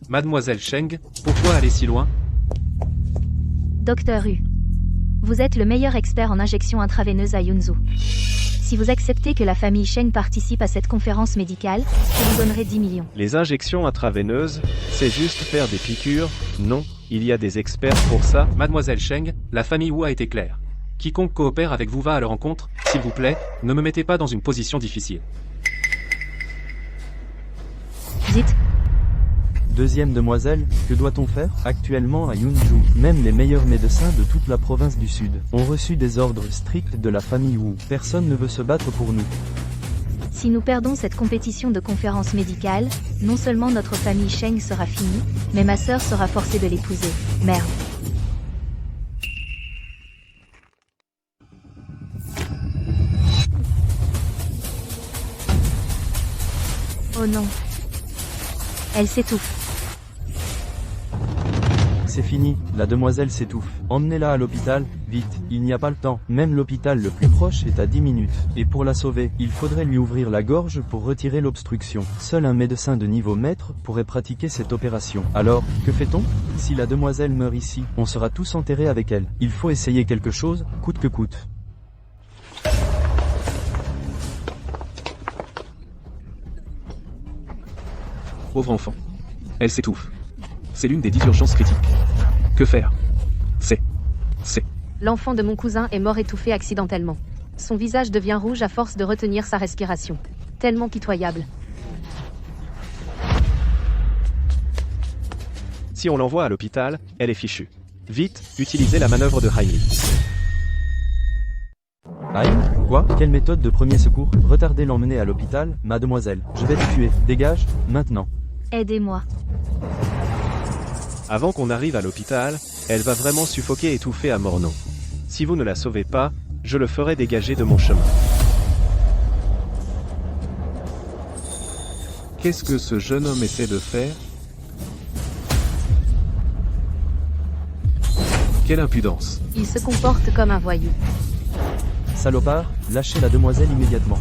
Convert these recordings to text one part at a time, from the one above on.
Mademoiselle Cheng, pourquoi aller si loin? Docteur Hu. Vous êtes le meilleur expert en injection intraveineuse à Yunzhou. Si vous acceptez que la famille Cheng participe à cette conférence médicale, je vous donnerai 10 millions. Les injections intraveineuses, c'est juste faire des piqûres? Non, il y a des experts pour ça. Mademoiselle Cheng, la famille Wu a été claire. Quiconque coopère avec vous va à leur rencontre, s'il vous plaît, ne me mettez pas dans une position difficile. Dites. Deuxième demoiselle, que doit-on faire? Actuellement à Yunzhou, même les meilleurs médecins de toute la province du Sud ont reçu des ordres stricts de la famille Wu. Personne ne veut se battre pour nous. Si nous perdons cette compétition de conférence médicale, non seulement notre famille Cheng sera finie, mais ma sœur sera forcée de l'épouser. Merde. Oh non. Elle s'étouffe. C'est fini, la demoiselle s'étouffe. Emmenez-la à l'hôpital, vite, il n'y a pas le temps. Même l'hôpital le plus proche est à 10 minutes. Et pour la sauver, il faudrait lui ouvrir la gorge pour retirer l'obstruction. Seul un médecin de niveau maître pourrait pratiquer cette opération. Alors, que fait-on? Si la demoiselle meurt ici, on sera tous enterrés avec elle. Il faut essayer quelque chose, coûte que coûte. Pauvre enfant. Elle s'étouffe. C'est l'une des 10 urgences critiques. Que faire? C'est. L'enfant de mon cousin est mort étouffé accidentellement. Son visage devient rouge à force de retenir sa respiration. Tellement pitoyable. Si on l'envoie à l'hôpital, elle est fichue. Vite, utilisez la manœuvre de Heimlich. Aïe, quoi? Quelle méthode de premier secours? Retardez l'emmener à l'hôpital, mademoiselle. Je vais te tuer. Dégage, maintenant. Aidez-moi. Avant qu'on arrive à l'hôpital, elle va vraiment suffoquer étouffée à morneau. Si vous ne la sauvez pas, je le ferai dégager de mon chemin. Qu'est-ce que ce jeune homme essaie de faire? Quelle impudence! Il se comporte comme un voyou. Salopard, lâchez la demoiselle immédiatement.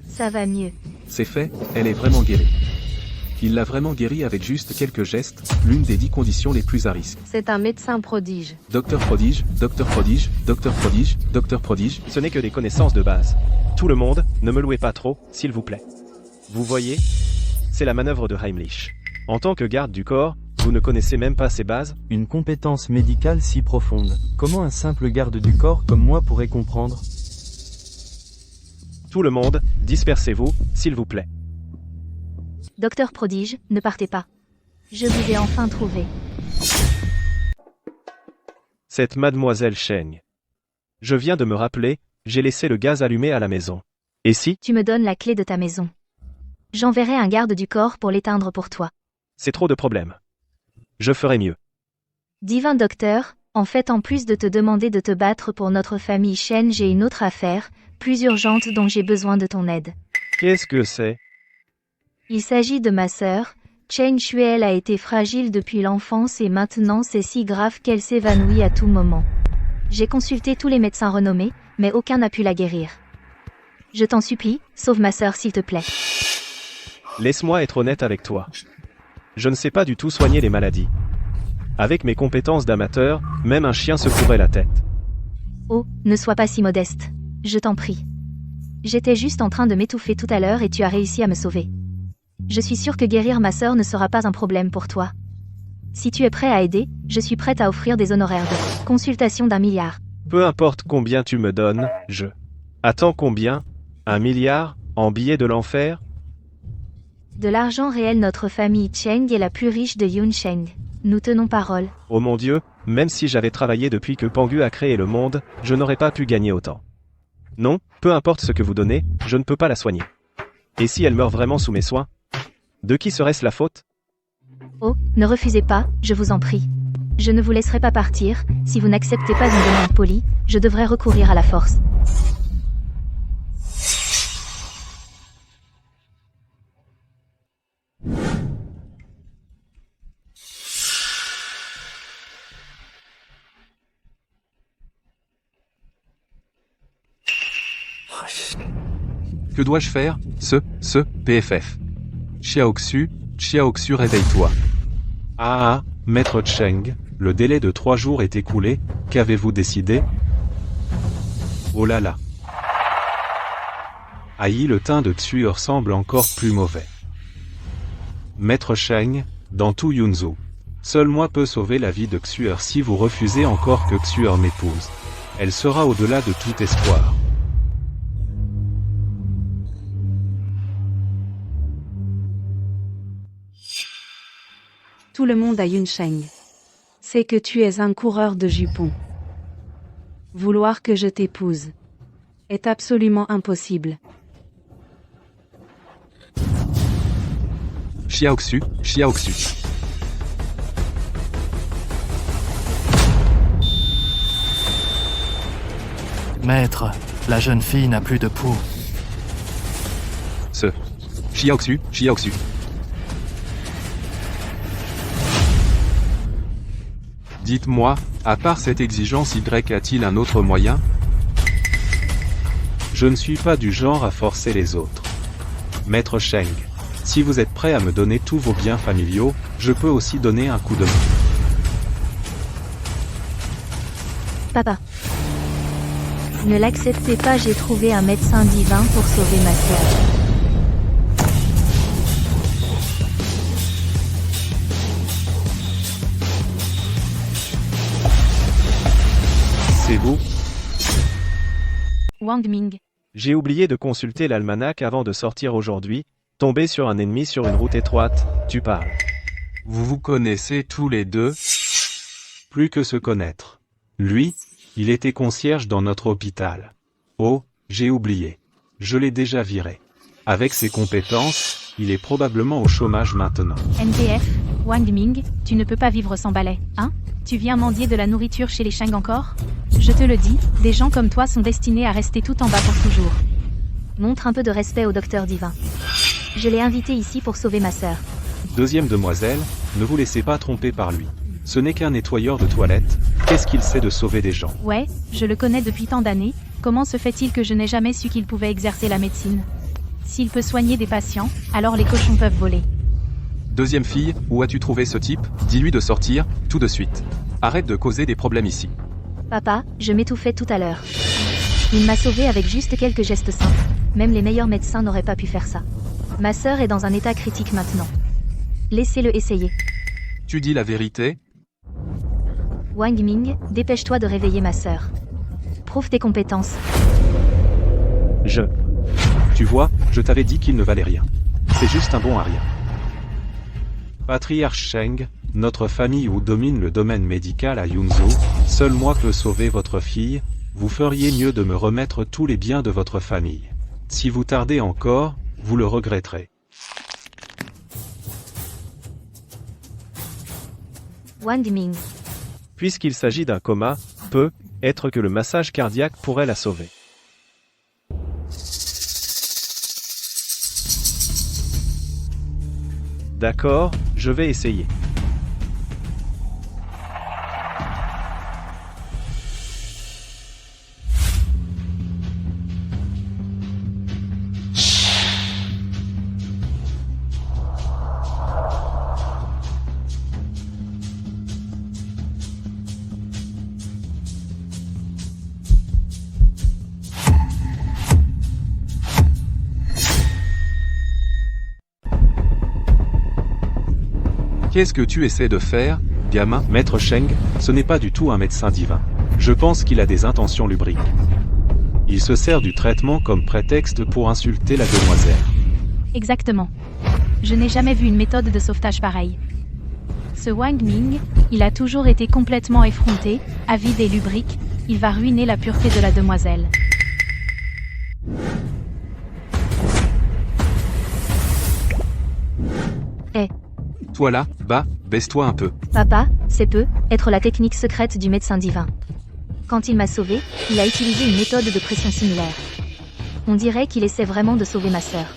Ça va mieux. C'est fait, elle est vraiment guérie. Il l'a vraiment guérie avec juste quelques gestes, l'une des 10 conditions les plus à risque. C'est un médecin prodige. Docteur prodige, docteur prodige, docteur prodige, docteur prodige. Ce n'est que des connaissances de base. Tout le monde, ne me louez pas trop, s'il vous plaît. Vous voyez? C'est la manœuvre de Heimlich. En tant que garde du corps, vous ne connaissez même pas ces bases? Une compétence médicale si profonde. Comment un simple garde du corps comme moi pourrait comprendre? Tout le monde, dispersez-vous, s'il vous plaît. Docteur prodige, ne partez pas. Je vous ai enfin trouvé. Cette mademoiselle Cheng. Je viens de me rappeler, j'ai laissé le gaz allumé à la maison. Et si? Tu me donnes la clé de ta maison. J'enverrai un garde du corps pour l'éteindre pour toi. C'est trop de problèmes. Je ferai mieux. Divin docteur, en fait en plus de te demander de te battre pour notre famille Chen, j'ai une autre affaire, plus urgente dont j'ai besoin de ton aide. Qu'est-ce que c'est? Il s'agit de ma sœur. Chen Shui, elle a été fragile depuis l'enfance et maintenant c'est si grave qu'elle s'évanouit à tout moment. J'ai consulté tous les médecins renommés, mais aucun n'a pu la guérir. Je t'en supplie, sauve ma sœur s'il te plaît. Laisse-moi être honnête avec toi. Je ne sais pas du tout soigner les maladies. Avec mes compétences d'amateur, même un chien secourait la tête. Oh, ne sois pas si modeste. Je t'en prie. J'étais juste en train de m'étouffer tout à l'heure et tu as réussi à me sauver. Je suis sûre que guérir ma sœur ne sera pas un problème pour toi. Si tu es prêt à aider, je suis prête à offrir des honoraires de consultation d'1 milliard. Peu importe combien tu me donnes, je... Attends, combien? 1 milliard? En billets de l'enfer? De l'argent réel, notre famille Cheng est la plus riche de Yuncheng. Nous tenons parole. Oh mon Dieu, même si j'avais travaillé depuis que Pangu a créé le monde, je n'aurais pas pu gagner autant. Non, peu importe ce que vous donnez, je ne peux pas la soigner. Et si elle meurt vraiment sous mes soins? De qui serait-ce la faute? Oh, ne refusez pas, je vous en prie. Je ne vous laisserai pas partir, si vous n'acceptez pas une demande polie, je devrais recourir à la force. Que dois-je faire? PFF. Xiaoxu, réveille-toi. Ah, maître Cheng, le délai de 3 jours est écoulé, qu'avez-vous décidé? Oh là là. Aïe, le teint de Xuer semble encore plus mauvais. Maître Cheng, dans tout Yunzhou. Seul moi peux sauver la vie de Xuer si vous refusez encore que Xuer m'épouse. Elle sera au-delà de tout espoir. Tout le monde à Yunsheng sait que tu es un coureur de jupons. Vouloir que je t'épouse est absolument impossible. Xiaoxu. Maître, la jeune fille n'a plus de peau. Xiaoxu. Dites-moi, à part cette exigence Y a-t-il un autre moyen? Je ne suis pas du genre à forcer les autres. Maître Cheng, si vous êtes prêt à me donner tous vos biens familiaux, je peux aussi donner un coup de main. Papa. Ne l'acceptez pas, j'ai trouvé un médecin divin pour sauver ma sœur. C'est vous? Wang Ming. J'ai oublié de consulter l'almanach avant de sortir aujourd'hui. Tomber sur un ennemi sur une route étroite, tu parles. Vous vous connaissez tous les deux? Plus que se connaître. Lui, il était concierge dans notre hôpital. Oh, j'ai oublié. Je l'ai déjà viré. Avec ses compétences, il est probablement au chômage maintenant. MDF, Wang Ming, tu ne peux pas vivre sans balai, hein? Tu viens mendier de la nourriture chez les Sheng encore? Je te le dis, des gens comme toi sont destinés à rester tout en bas pour toujours. Montre un peu de respect au docteur divin. Je l'ai invité ici pour sauver ma sœur. Deuxième demoiselle, ne vous laissez pas tromper par lui. Ce n'est qu'un nettoyeur de toilettes. Qu'est-ce qu'il sait de sauver des gens? Ouais, je le connais depuis tant d'années. Comment se fait-il que je n'ai jamais su qu'il pouvait exercer la médecine? S'il peut soigner des patients, alors les cochons peuvent voler. Deuxième fille, où as-tu trouvé ce type? Dis-lui de sortir, tout de suite. Arrête de causer des problèmes ici. Papa, je m'étouffais tout à l'heure. Il m'a sauvé avec juste quelques gestes simples. Même les meilleurs médecins n'auraient pas pu faire ça. Ma sœur est dans un état critique maintenant. Laissez-le essayer. Tu dis la vérité? Wang Ming, dépêche-toi de réveiller ma sœur. Prouve tes compétences. Tu vois, je t'avais dit qu'il ne valait rien. C'est juste un bon à rien. Patriarche Cheng, notre famille où domine le domaine médical à Yunzhou, seul moi peux sauver votre fille, vous feriez mieux de me remettre tous les biens de votre famille. Si vous tardez encore, vous le regretterez. Wang Ming. Puisqu'il s'agit d'un coma, peut-être que le massage cardiaque pourrait la sauver. D'accord, je vais essayer. Qu'est-ce que tu essaies de faire, gamin? Maître Cheng, ce n'est pas du tout un médecin divin. Je pense qu'il a des intentions lubriques. Il se sert du traitement comme prétexte pour insulter la demoiselle. Exactement. Je n'ai jamais vu une méthode de sauvetage pareille. Ce Wang Ming, il a toujours été complètement effronté, avide et lubrique, il va ruiner la pureté de la demoiselle. Toi là, baisse-toi un peu. Papa, c'est peu, être la technique secrète du médecin divin. Quand il m'a sauvé, il a utilisé une méthode de pression similaire. On dirait qu'il essaie vraiment de sauver ma sœur.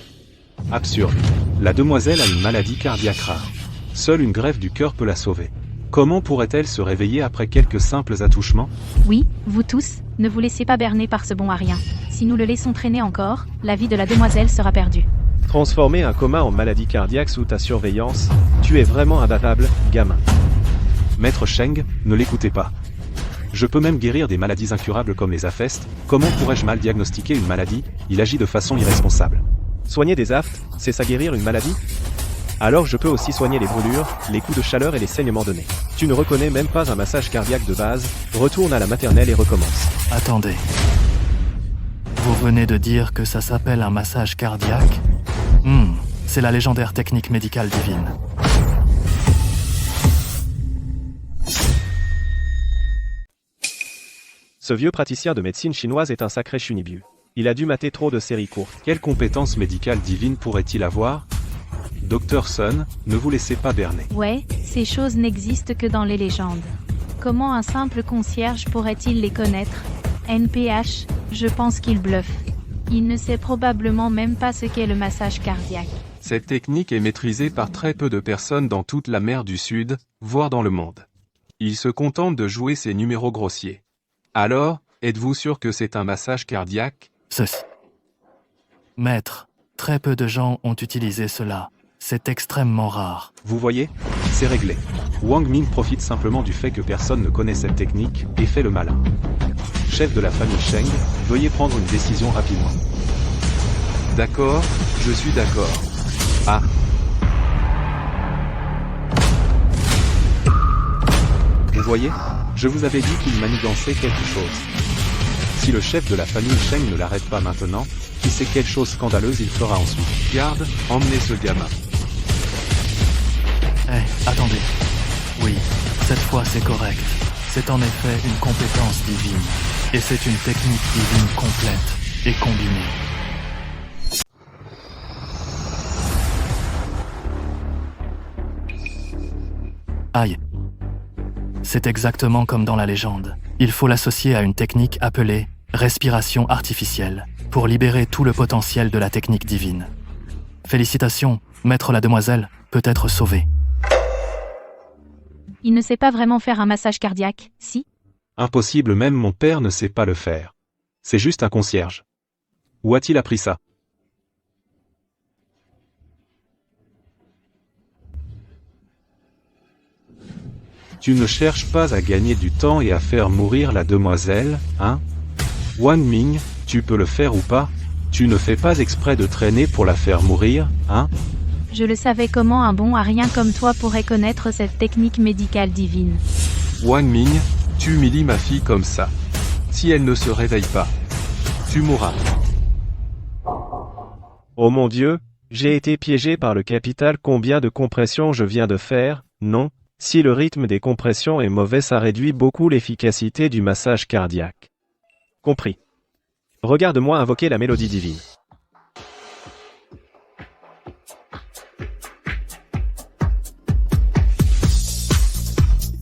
Absurde. La demoiselle a une maladie cardiaque rare. Seule une greffe du cœur peut la sauver. Comment pourrait-elle se réveiller après quelques simples attouchements? Oui, vous tous, ne vous laissez pas berner par ce bon à rien. Si nous le laissons traîner encore, la vie de la demoiselle sera perdue. Transformer un coma en maladie cardiaque sous ta surveillance, tu es vraiment imbattable, gamin. Maître Sheng, ne l'écoutez pas. Je peux même guérir des maladies incurables comme les afestes. Comment pourrais-je mal diagnostiquer une maladie? Il agit de façon irresponsable. Soigner des aftes, c'est ça guérir une maladie? Alors je peux aussi soigner les brûlures, les coups de chaleur et les saignements de nez. Tu ne reconnais même pas un massage cardiaque de base, retourne à la maternelle et recommence. Attendez. Vous venez de dire que ça s'appelle un massage cardiaque? C'est la légendaire technique médicale divine. Ce vieux praticien de médecine chinoise est un sacré chunibu. Il a dû mater trop de séries courtes. Quelle compétence médicale divine pourrait-il avoir? Docteur Sun, ne vous laissez pas berner. Ouais, ces choses n'existent que dans les légendes. Comment un simple concierge pourrait-il les connaître? NPH, je pense qu'il bluffe. Il ne sait probablement même pas ce qu'est le massage cardiaque. Cette technique est maîtrisée par très peu de personnes dans toute la mer du Sud, voire dans le monde. Il se contente de jouer ses numéros grossiers. Alors, êtes-vous sûr que c'est un massage cardiaque? Ceci. Maître, très peu de gens ont utilisé cela. C'est extrêmement rare. Vous voyez? C'est réglé. Wang Ming profite simplement du fait que personne ne connaît cette technique, et fait le malin. Chef de la famille Sheng, veuillez prendre une décision rapidement. D'accord, je suis d'accord. Ah. Vous voyez? Je vous avais dit qu'il manigançait quelque chose. Si le chef de la famille Sheng ne l'arrête pas maintenant, qui sait quelle chose scandaleuse il fera ensuite. Garde, emmenez ce gamin. Attendez. Oui, cette fois c'est correct. C'est en effet une compétence divine. Et c'est une technique divine complète et combinée. Aïe. C'est exactement comme dans la légende. Il faut l'associer à une technique appelée respiration artificielle pour libérer tout le potentiel de la technique divine. Félicitations, maître la demoiselle peut être sauvée. Il ne sait pas vraiment faire un massage cardiaque, si? Impossible, même mon père ne sait pas le faire. C'est juste un concierge. Où a-t-il appris ça? Tu ne cherches pas à gagner du temps et à faire mourir la demoiselle, hein? Wang Ming, tu peux le faire ou pas? Tu ne fais pas exprès de traîner pour la faire mourir, hein? Je le savais, comment un bon à rien comme toi pourrait connaître cette technique médicale divine. Wang Ming, tu humilies ma fille comme ça. Si elle ne se réveille pas, tu mourras. Oh mon Dieu, j'ai été piégé par le capital. Combien de compressions je viens de faire? Non. Si le rythme des compressions est mauvais, ça réduit beaucoup l'efficacité du massage cardiaque. Compris. Regarde-moi invoquer la mélodie divine.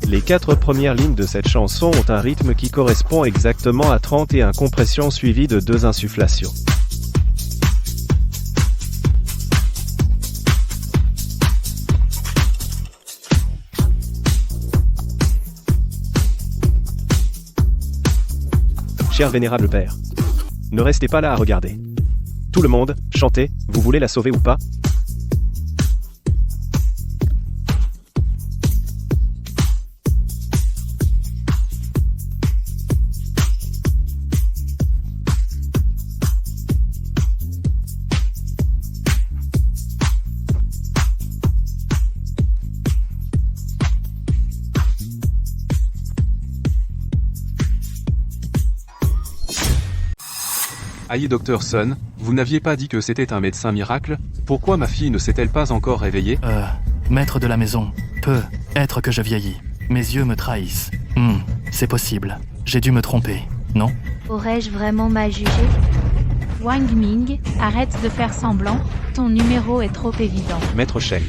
Les 4 premières lignes de cette chanson ont un rythme qui correspond exactement à 31 compressions suivies de 2 insufflations. Cher vénérable père, ne restez pas là à regarder. Tout le monde, chantez, vous voulez la sauver ou pas? Aïe Dr Sun, vous n'aviez pas dit que c'était un médecin miracle? Pourquoi ma fille ne s'est-elle pas encore réveillée? Maître de la maison, peut être que je vieillis. Mes yeux me trahissent. C'est possible. J'ai dû me tromper, non? Aurais-je vraiment mal jugé? Wang Ming, arrête de faire semblant, ton numéro est trop évident. Maître Sheng,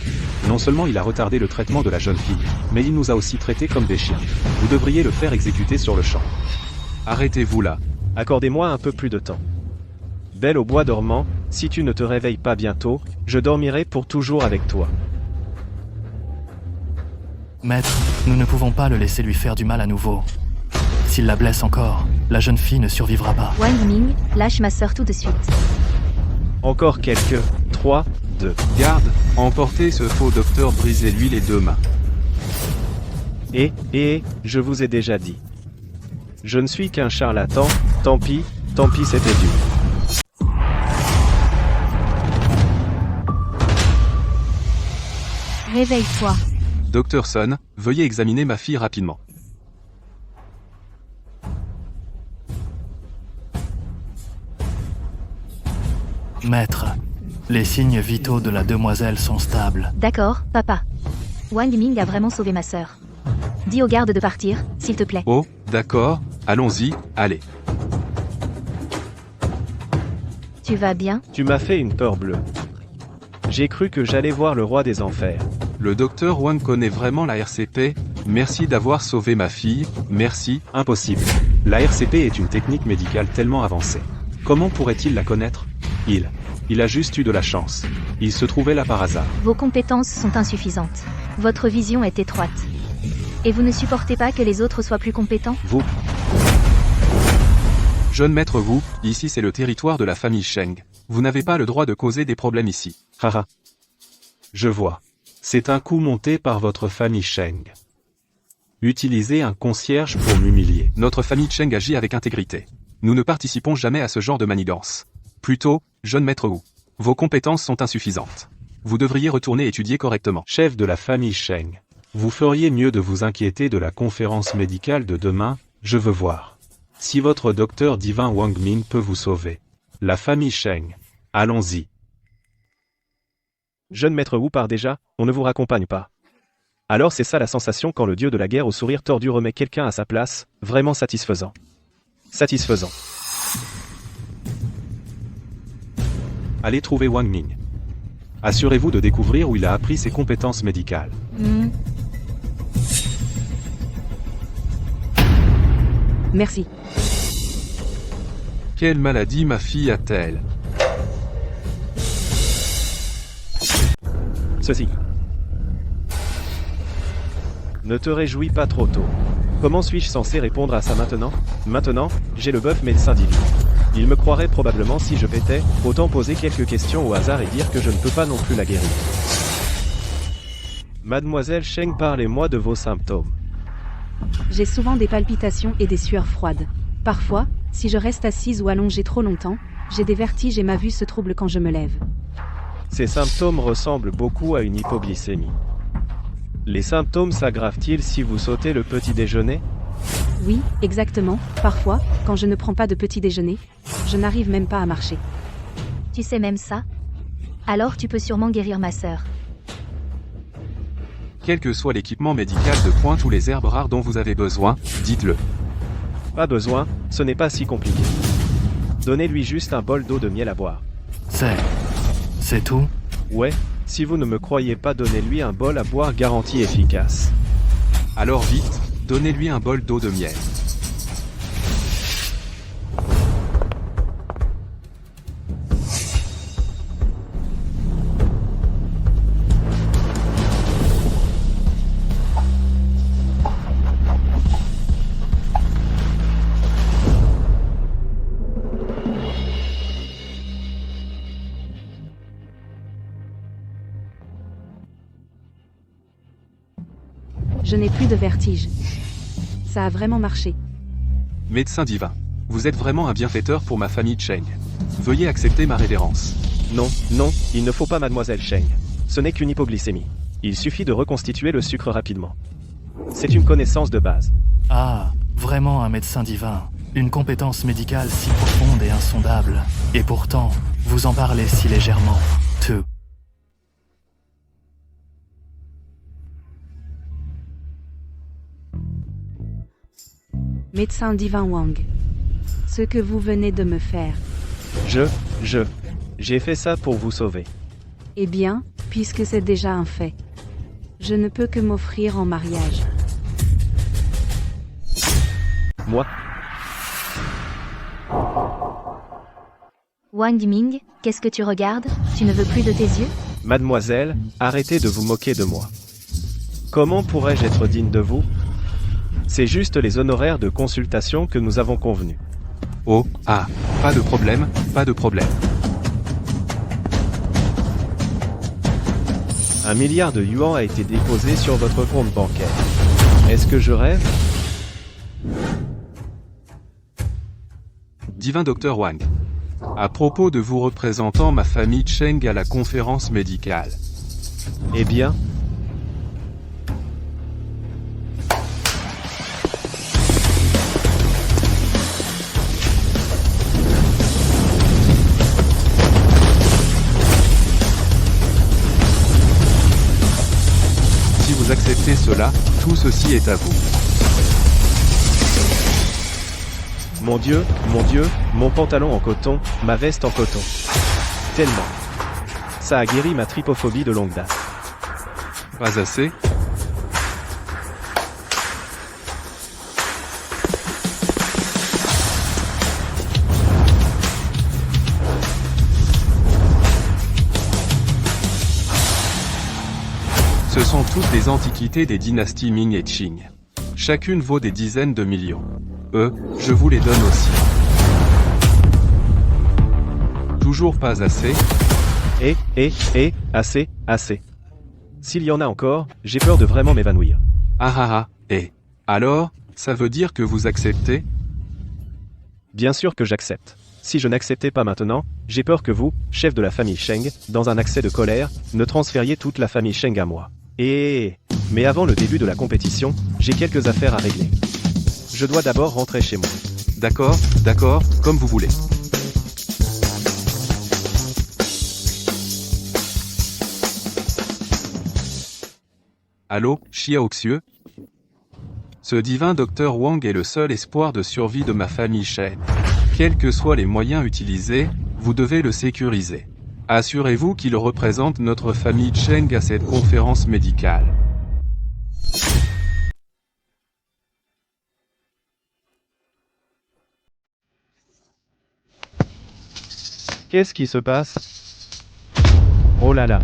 non seulement il a retardé le traitement de la jeune fille, mais il nous a aussi traités comme des chiens. Vous devriez le faire exécuter sur le champ. Arrêtez-vous là. Accordez-moi un peu plus de temps. Belle au bois dormant, si tu ne te réveilles pas bientôt, je dormirai pour toujours avec toi. Maître, nous ne pouvons pas le laisser lui faire du mal à nouveau. S'il la blesse encore, la jeune fille ne survivra pas. Wang Ming, lâche ma sœur tout de suite. Encore quelques. 3, 2. Garde, emportez ce faux docteur, brisez-lui les deux mains. Je vous ai déjà dit. Je ne suis qu'un charlatan, tant pis, c'était dur. Réveille-toi. Docteur Sun, veuillez examiner ma fille rapidement. Maître, les signes vitaux de la demoiselle sont stables. D'accord, papa. Wang Ming a vraiment sauvé ma sœur. Dis aux gardes de partir, s'il te plaît. Oh, d'accord, allons-y, allez. Tu vas bien? Tu m'as fait une peur bleue. J'ai cru que j'allais voir le roi des enfers. Le docteur Wang connaît vraiment la RCP, merci d'avoir sauvé ma fille, merci. Impossible. La RCP est une technique médicale tellement avancée. Comment pourrait-il la connaître? Il a juste eu de la chance. Il se trouvait là par hasard. Vos compétences sont insuffisantes. Votre vision est étroite. Et vous ne supportez pas que les autres soient plus compétents? Vous. Jeune maître Wu, ici c'est le territoire de la famille Sheng. Vous n'avez pas le droit de causer des problèmes ici. Haha. Je vois. C'est un coup monté par votre famille Sheng. Utilisez un concierge pour m'humilier. Notre famille Sheng agit avec intégrité. Nous ne participons jamais à ce genre de manigance. Plutôt, jeune maître Wu, vos compétences sont insuffisantes. Vous devriez retourner étudier correctement. Chef de la famille Sheng, vous feriez mieux de vous inquiéter de la conférence médicale de demain, je veux voir. Si votre docteur divin Wang Ming peut vous sauver. La famille Sheng, allons-y. Jeune maître Wu part déjà, on ne vous raccompagne pas. Alors c'est ça la sensation quand le dieu de la guerre au sourire tordu remet quelqu'un à sa place, vraiment satisfaisant. Satisfaisant. Allez trouver Wang Ming. Assurez-vous de découvrir où il a appris ses compétences médicales. Merci. Quelle maladie ma fille a-t-elle? Ceci. Ne te réjouis pas trop tôt. Comment suis-je censé répondre à ça maintenant? Maintenant, j'ai le bœuf médecin divin. Il me croirait probablement si je pétais, autant poser quelques questions au hasard et dire que je ne peux pas non plus la guérir. Mademoiselle Sheng, parlez-moi de vos symptômes. J'ai souvent des palpitations et des sueurs froides. Parfois, si je reste assise ou allongée trop longtemps, j'ai des vertiges et ma vue se trouble quand je me lève. Ces symptômes ressemblent beaucoup à une hypoglycémie. Les symptômes s'aggravent-ils si vous sautez le petit déjeuner? Oui, exactement. Parfois, quand je ne prends pas de petit déjeuner, je n'arrive même pas à marcher. Tu sais même ça? Alors tu peux sûrement guérir ma sœur. Quel que soit l'équipement médical de pointe ou les herbes rares dont vous avez besoin, dites-le. Pas besoin, ce n'est pas si compliqué. Donnez-lui juste un bol d'eau de miel à boire. C'est tout? Ouais, si vous ne me croyez pas, donnez-lui un bol à boire garantie efficace. Alors vite, donnez-lui un bol d'eau de miel. Je n'ai plus de vertige. Ça a vraiment marché. Médecin divin, vous êtes vraiment un bienfaiteur pour ma famille Cheng. Veuillez accepter ma révérence. Non, non, il ne faut pas mademoiselle Sheng. Ce n'est qu'une hypoglycémie. Il suffit de reconstituer le sucre rapidement. C'est une connaissance de base. Ah, vraiment un médecin divin. Une compétence médicale si profonde et insondable. Et pourtant, vous en parlez si légèrement. Tout. Médecin divin Wang. Ce que vous venez de me faire. J'ai fait ça pour vous sauver. Eh bien, puisque c'est déjà un fait, je ne peux que m'offrir en mariage. Moi, Wang Ming, qu'est-ce que tu regardes? Tu ne veux plus de tes yeux? mademoiselle, arrêtez de vous moquer de moi. Comment pourrais-je être digne de vous? C'est juste les honoraires de consultation que nous avons convenus. Oh, ah, pas de problème, pas de problème. 1 milliard de yuan a été déposé sur votre compte bancaire. Est-ce que je rêve? Divin docteur Wang. À propos de vous représentant ma famille Cheng à la conférence médicale. Eh bien, Si vous acceptez cela, tout ceci est à vous. mon Dieu, mon pantalon en coton, ma veste en coton. Tellement. Ça a guéri ma trypophobie de longue date. Pas assez? Ce sont toutes des antiquités des dynasties Ming et Qing. Chacune vaut des dizaines de millions. Je vous les donne aussi. Toujours pas assez? Assez. S'il y en a encore, j'ai peur de vraiment m'évanouir. Alors, ça veut dire que vous acceptez? Bien sûr que j'accepte. Si je n'acceptais pas maintenant, j'ai peur que vous, chef de la famille Cheng, dans un accès de colère, ne transfériez toute la famille Cheng à moi. Mais avant le début de la compétition, j'ai quelques affaires à régler. Je dois d'abord rentrer chez moi. D'accord, comme vous voulez. Allô, Xiaoxiu? Ce divin docteur Wang est le seul espoir de survie de ma famille Cheng. Quels que soient les moyens utilisés, vous devez le sécuriser. Assurez-vous qu'il représente notre famille Cheng à cette conférence médicale. Qu'est-ce qui se passe? Oh là là.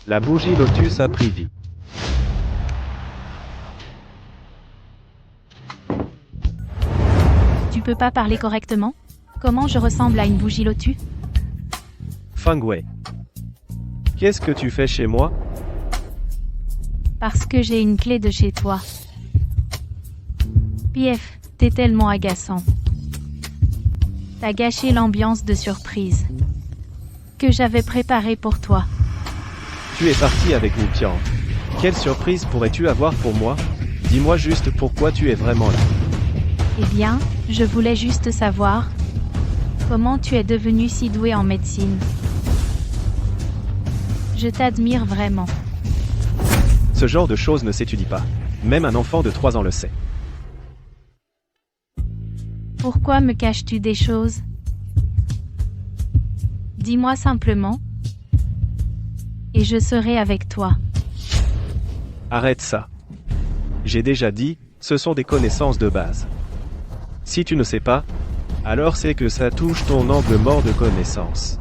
La bougie Lotus a pris vie. Tu peux pas parler correctement? Comment je ressemble à une bougie lotus? Feng Wei. Qu'est-ce que tu fais chez moi? Parce que j'ai une clé de chez toi. PF, t'es tellement agaçant. T'as gâché l'ambiance de surprise que j'avais préparée pour toi. Tu es parti avec Wu Qiang. Quelle surprise pourrais-tu avoir pour moi? Dis-moi juste pourquoi tu es vraiment là. Eh bien, je voulais juste savoir comment tu es devenu si doué en médecine. Je t'admire vraiment. Ce genre de choses ne s'étudie pas. Même un enfant de 3 ans le sait. Pourquoi me caches-tu des choses? Dis-moi simplement, et je serai avec toi. Arrête ça. J'ai déjà dit, ce sont des connaissances de base. Si tu ne sais pas, alors c'est que ça touche ton angle mort de connaissances.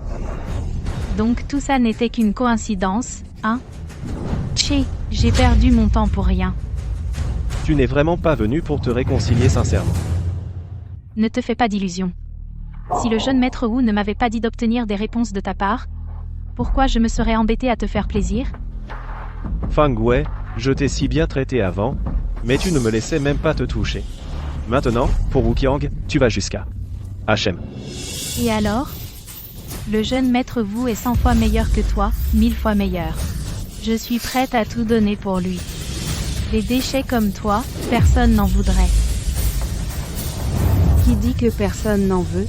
Donc tout ça n'était qu'une coïncidence, hein? Tché, j'ai perdu mon temps pour rien. Tu n'es vraiment pas venu pour te réconcilier sincèrement. Ne te fais pas d'illusions. Si le jeune maître Wu ne m'avait pas dit d'obtenir des réponses de ta part, pourquoi je me serais embêté à te faire plaisir? Feng Wei, je t'ai si bien traité avant, mais tu ne me laissais même pas te toucher. Maintenant, pour Wu Qiang, tu vas jusqu'à HM. Et alors? Le jeune maître Wu est 100 fois meilleur que toi, 1000 fois meilleur. Je suis prête à tout donner pour lui. Des déchets comme toi, personne n'en voudrait. Qui dit que personne n'en veut?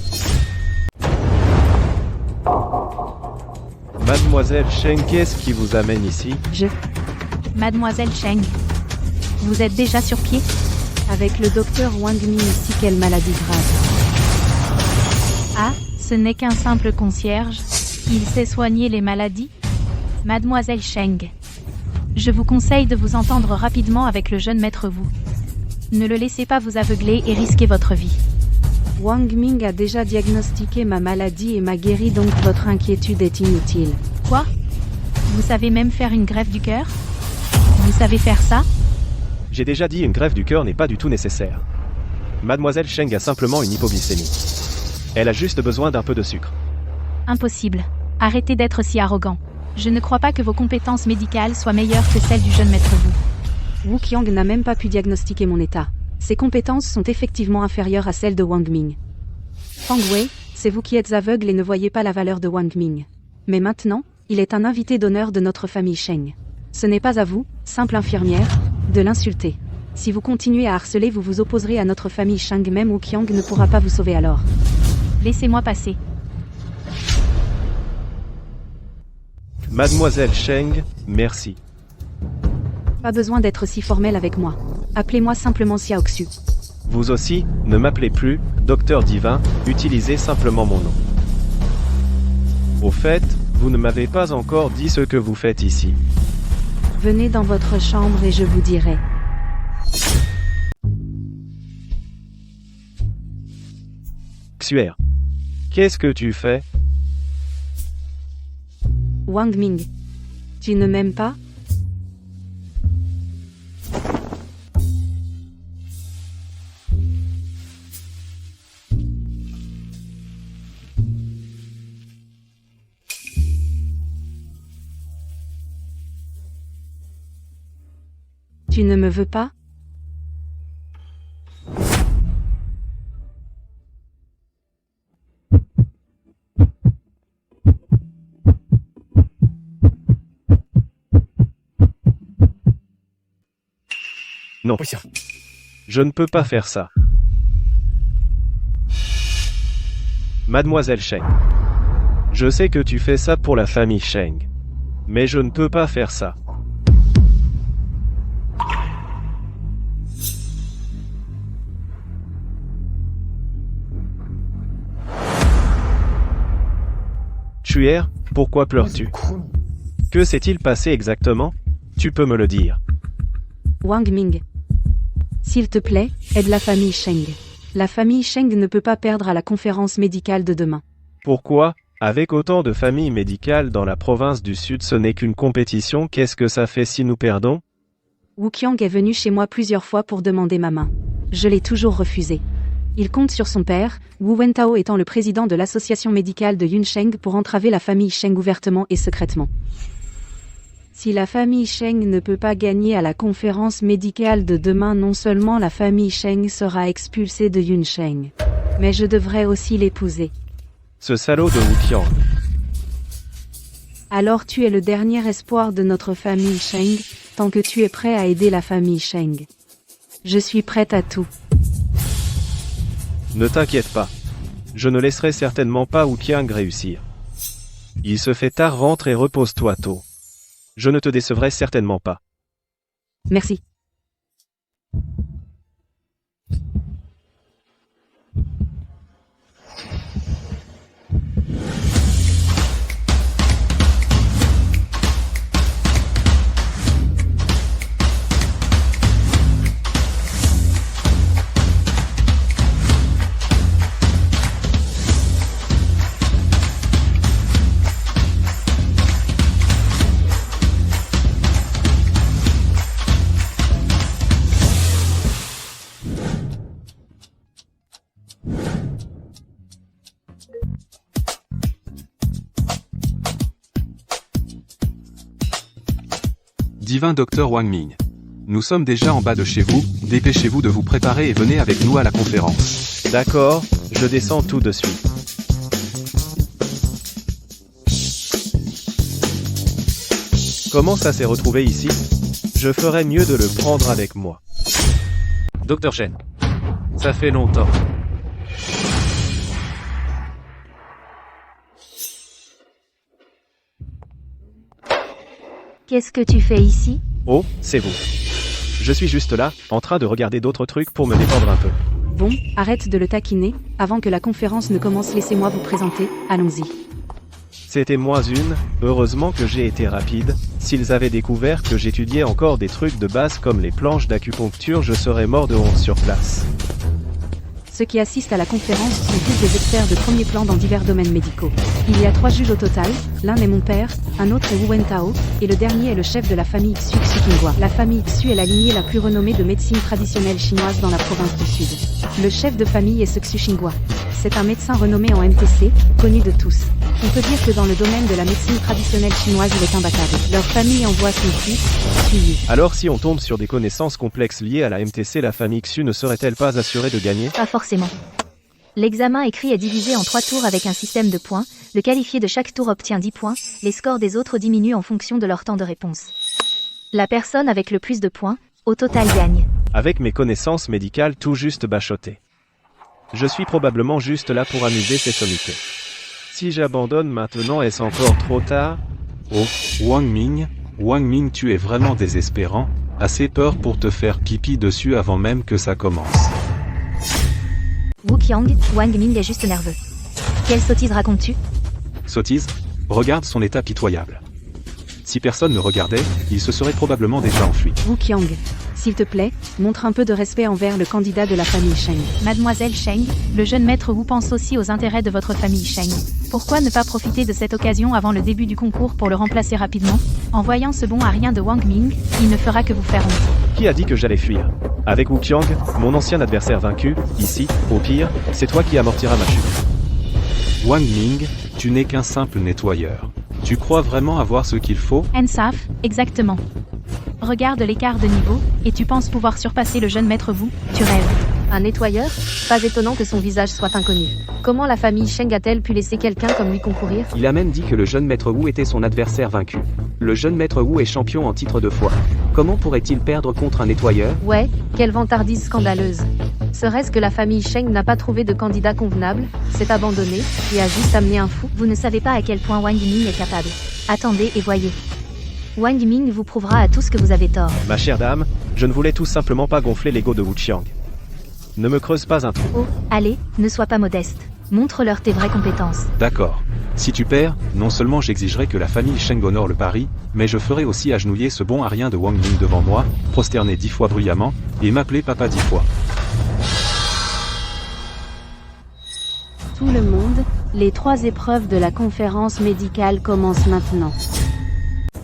Mademoiselle Cheng, qu'est-ce qui vous amène ici? Mademoiselle Cheng, vous êtes déjà sur pied? Avec le docteur Wang Ming ici, quelle maladie grave. Ah, ce n'est qu'un simple concierge. Il sait soigner les maladies? Mademoiselle Cheng, je vous conseille de vous entendre rapidement avec le jeune maître Wu. Ne le laissez pas vous aveugler et risquer votre vie. Wang Ming a déjà diagnostiqué ma maladie et m'a guéri, donc votre inquiétude est inutile. Quoi? Vous savez même faire une greffe du cœur? Vous savez faire ça? J'ai déjà dit, une greffe du cœur n'est pas du tout nécessaire. Mademoiselle Cheng a simplement une hypoglycémie. Elle a juste besoin d'un peu de sucre. Impossible. Arrêtez d'être si arrogant. Je ne crois pas que vos compétences médicales soient meilleures que celles du jeune maître Wu. Wu Qiang n'a même pas pu diagnostiquer mon état. Ses compétences sont effectivement inférieures à celles de Wang Ming. Fang Wei, c'est vous qui êtes aveugle et ne voyez pas la valeur de Wang Ming. Mais maintenant, il est un invité d'honneur de notre famille Cheng. Ce n'est pas à vous, simple infirmière, de l'insulter. Si vous continuez à harceler, vous vous opposerez à notre famille Cheng, même Wu Qiang ne pourra pas vous sauver alors. Laissez-moi passer. Mademoiselle Cheng, merci. Pas besoin d'être si formel avec moi. Appelez-moi simplement Xiao Xu. Vous aussi, ne m'appelez plus Docteur Divin, utilisez simplement mon nom. Au fait, vous ne m'avez pas encore dit ce que vous faites ici. Venez dans votre chambre et je vous dirai. Xuer. Qu'est-ce que tu fais? Wang Ming. Tu ne m'aimes pas? Tu ne me veux pas? Non. Je ne peux pas faire ça. Mademoiselle Cheng. Je sais que tu fais ça pour la famille Cheng. Mais je ne peux pas faire ça. Xuer, pourquoi pleures-tu? Que s'est-il passé exactement? Tu peux me le dire. Wang Ming. S'il te plaît, aide la famille Cheng. La famille Cheng ne peut pas perdre à la conférence médicale de demain. Pourquoi? Avec autant de familles médicales dans la province du Sud, ce n'est qu'une compétition, qu'est-ce que ça fait si nous perdons? Wu Qiang est venu chez moi plusieurs fois pour demander ma main. Je l'ai toujours refusé. Il compte sur son père, Wu Wentao étant le président de l'association médicale de Yunsheng, pour entraver la famille Cheng ouvertement et secrètement. Si la famille Cheng ne peut pas gagner à la conférence médicale de demain, non seulement la famille Cheng sera expulsée de Yunsheng, mais je devrais aussi l'épouser. Ce salaud de Wu Qiang. Alors tu es le dernier espoir de notre famille Cheng, tant que tu es prêt à aider la famille Cheng. Je suis prête à tout. Ne t'inquiète pas. Je ne laisserai certainement pas Wu Qiang réussir. Il se fait tard, rentre et repose-toi tôt. Je ne te décevrai certainement pas. Merci. Divin docteur Wang Ming. Nous sommes déjà en bas de chez vous, dépêchez-vous de vous préparer et venez avec nous à la conférence. D'accord, je descends tout de suite. Comment ça s'est retrouvé ici? Je ferais mieux de le prendre avec moi. Docteur Shen. Ça fait longtemps. Qu'est-ce que tu fais ici? Oh, c'est vous. Je suis juste là, en train de regarder d'autres trucs pour me détendre un peu. Bon, arrête de le taquiner, avant que la conférence ne commence, laissez-moi vous présenter, allons-y. C'était moins une, heureusement que j'ai été rapide. S'ils avaient découvert que j'étudiais encore des trucs de base comme les planches d'acupuncture, je serais mort de honte sur place. Ceux qui assistent à la conférence sont tous des experts de premier plan dans divers domaines médicaux. Il y a 3 juges au total, l'un est mon père, un autre est Wu Wentao, et le dernier est le chef de la famille Xu Xingua. La famille Xu est la lignée la plus renommée de médecine traditionnelle chinoise dans la province du Sud. Le chef de famille est ce Xu Xingua. C'est un médecin renommé en MTC, connu de tous. On peut dire que dans le domaine de la médecine traditionnelle chinoise, il est imbattable. Leur famille envoie son fils, Xu. Alors si on tombe sur des connaissances complexes liées à la MTC, la famille Xu ne serait-elle pas assurée de gagner? Pas forcément. L'examen écrit est divisé en 3 tours avec un système de points. Le qualifié de chaque tour obtient 10 points. Les scores des autres diminuent en fonction de leur temps de réponse. La personne avec le plus de points, au total gagne. Avec mes connaissances médicales tout juste bachotées, je suis probablement juste là pour amuser ces sommités. Si j'abandonne maintenant, est-ce encore trop tard? Oh, Wang Ming, tu es vraiment désespérant, assez peur pour te faire pipi dessus avant même que ça commence. Wu Qiang, Wang Ming est juste nerveux. Quelle sottise racontes-tu? Sottise? Regarde son état pitoyable. Si personne ne regardait, il se serait probablement déjà enfui. Wu Qiang, s'il te plaît, montre un peu de respect envers le candidat de la famille Sheng. Mademoiselle Sheng, le jeune maître Wu pense aussi aux intérêts de votre famille Sheng. Pourquoi ne pas profiter de cette occasion avant le début du concours pour le remplacer rapidement? En voyant ce bon à rien de Wang Ming, il ne fera que vous faire honte. Qui a dit que j'allais fuir? Avec Wu Qiang, mon ancien adversaire vaincu, ici, au pire, c'est toi qui amortiras ma chute. Wang Ming, tu n'es qu'un simple nettoyeur. Tu crois vraiment avoir ce qu'il faut? Ensaf, exactement. Regarde l'écart de niveau, et tu penses pouvoir surpasser le jeune maître Wu? Tu rêves. Un nettoyeur? Pas étonnant que son visage soit inconnu. Comment la famille Sheng a-t-elle pu laisser quelqu'un comme lui concourir? Il a même dit que le jeune maître Wu était son adversaire vaincu. Le jeune maître Wu est champion en titre 2 fois. Comment pourrait-il perdre contre un nettoyeur? Ouais, quelle vantardise scandaleuse. Serait-ce que la famille Sheng n'a pas trouvé de candidat convenable, s'est abandonnée, et a juste amené un fou? Vous ne savez pas à quel point Wang Ming est capable. Attendez et voyez. Wang Ming vous prouvera à tous que vous avez tort. Ma chère dame, je ne voulais tout simplement pas gonfler l'ego de Wu Qiang. Ne me creuse pas un trou. Oh, allez, ne sois pas modeste. Montre-leur tes vraies compétences. D'accord. Si tu perds, non seulement j'exigerai que la famille Sheng honore le pari, mais je ferai aussi agenouiller ce bon à rien de Wang Ming devant moi, prosterner 10 fois bruyamment, et m'appeler papa 10 fois. Tout le monde, les 3 épreuves de la conférence médicale commencent maintenant.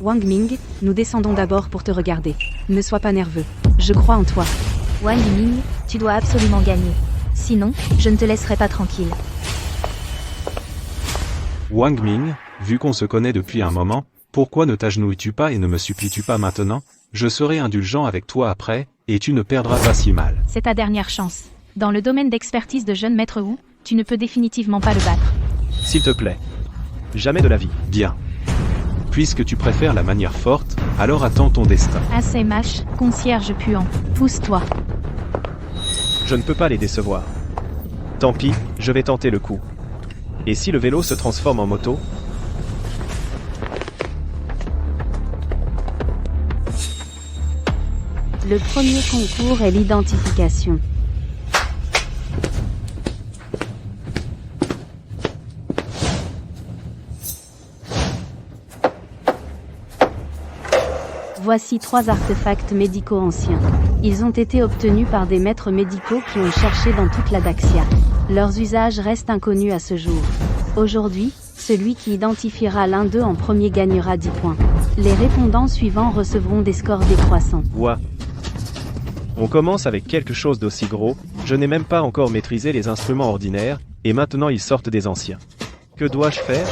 Wang Ming, nous descendons d'abord pour te regarder. Ne sois pas nerveux. Je crois en toi. Wang Ming, tu dois absolument gagner. Sinon, je ne te laisserai pas tranquille. Wang Ming, vu qu'on se connaît depuis un moment, pourquoi ne t'agenouilles-tu pas et ne me supplies-tu pas maintenant? Je serai indulgent avec toi après, et tu ne perdras pas si mal. C'est ta dernière chance. Dans le domaine d'expertise de jeune maître Wu, tu ne peux définitivement pas le battre. S'il te plaît. Jamais de la vie. Bien. Puisque tu préfères la manière forte, alors attends ton destin. ACMH, concierge puant. Pousse-toi. Je ne peux pas les décevoir. Tant pis, je vais tenter le coup. Et si le vélo se transforme en moto? Le premier concours est l'identification. Voici 3 artefacts médicaux anciens. Ils ont été obtenus par des maîtres médicaux qui ont cherché dans toute la Daxia. Leurs usages restent inconnus à ce jour. Aujourd'hui, celui qui identifiera l'un d'eux en premier gagnera 10 points. Les répondants suivants recevront des scores décroissants. Ouah. On commence avec quelque chose d'aussi gros, je n'ai même pas encore maîtrisé les instruments ordinaires, et maintenant ils sortent des anciens. Que dois-je faire?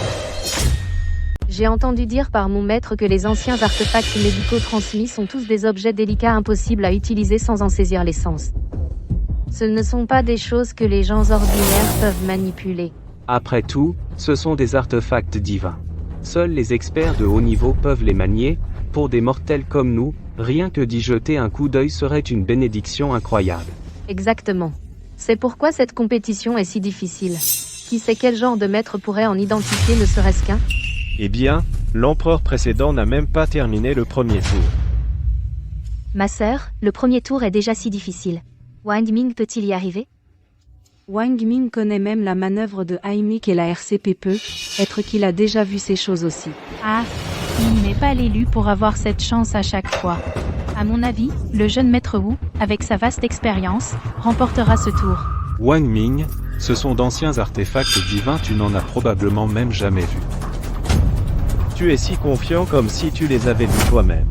J'ai entendu dire par mon maître que les anciens artefacts médicaux transmis sont tous des objets délicats impossibles à utiliser sans en saisir l'essence. Ce ne sont pas des choses que les gens ordinaires peuvent manipuler. Après tout, ce sont des artefacts divins. Seuls les experts de haut niveau peuvent les manier. Pour des mortels comme nous, rien que d'y jeter un coup d'œil serait une bénédiction incroyable. Exactement. C'est pourquoi cette compétition est si difficile. Qui sait quel genre de maître pourrait en identifier ne serait-ce qu'un? Eh bien, l'empereur précédent n'a même pas terminé le premier tour. Ma sœur, le premier tour est déjà si difficile. Wang Ming peut-il y arriver? Wang Ming connaît même la manœuvre de Haimik et la RCP être qu'il a déjà vu ces choses aussi. Ah, il n'est pas l'élu pour avoir cette chance à chaque fois. À mon avis, le jeune maître Wu, avec sa vaste expérience, remportera ce tour. Wang Ming, ce sont d'anciens artefacts divins, tu n'en as probablement même jamais vu. Tu es si confiant comme si tu les avais vus toi-même.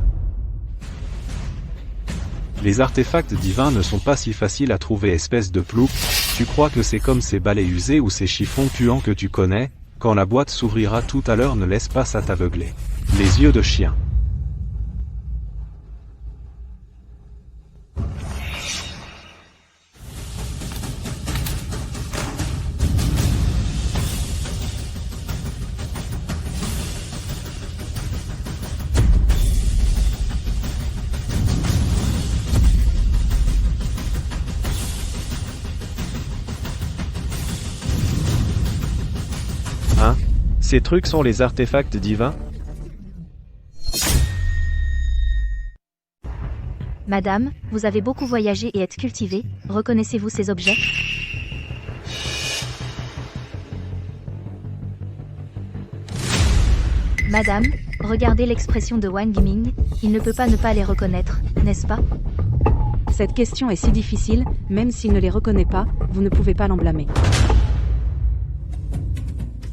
Les artefacts divins ne sont pas si faciles à trouver, espèce de plouc. Tu crois que c'est comme ces balais usés ou ces chiffons puants que tu connais? Quand la boîte s'ouvrira tout à l'heure, ne laisse pas ça t'aveugler. Les yeux de chien. Hein? Ces trucs sont les artefacts divins? Madame, vous avez beaucoup voyagé et êtes cultivée, reconnaissez-vous ces objets? Madame, regardez l'expression de Wang Ming, il ne peut pas ne pas les reconnaître, n'est-ce pas? Cette question est si difficile, même s'il ne les reconnaît pas, vous ne pouvez pas l'en blâmer.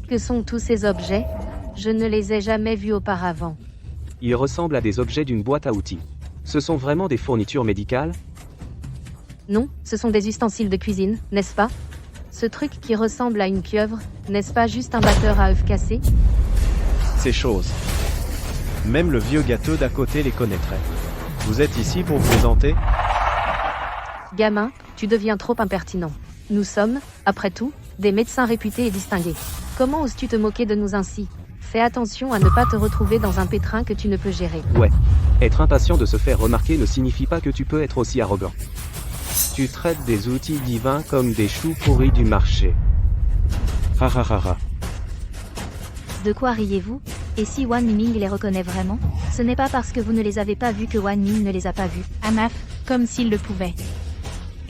Que sont tous ces objets? Je ne les ai jamais vus auparavant. Ils ressemblent à des objets d'une boîte à outils. Ce sont vraiment des fournitures médicales? Non, ce sont des ustensiles de cuisine, n'est-ce pas? Ce truc qui ressemble à une pieuvre, n'est-ce pas juste un batteur à œufs cassés? Ces choses. Même le vieux gâteux d'à côté les connaîtrait. Vous êtes ici pour présenter? Gamin, tu deviens trop impertinent. Nous sommes, après tout, des médecins réputés et distingués. Comment oses-tu te moquer de nous ainsi? Fais attention à ne pas te retrouver dans un pétrin que tu ne peux gérer. Ouais. Être impatient de se faire remarquer ne signifie pas que tu peux être aussi arrogant. Tu traites des outils divins comme des choux pourris du marché. Ha ha ha ha. De quoi riez-vous? Et si Wang Ming les reconnaît vraiment? Ce n'est pas parce que vous ne les avez pas vus que Wang Ming ne les a pas vus. Anaf, comme s'il le pouvait.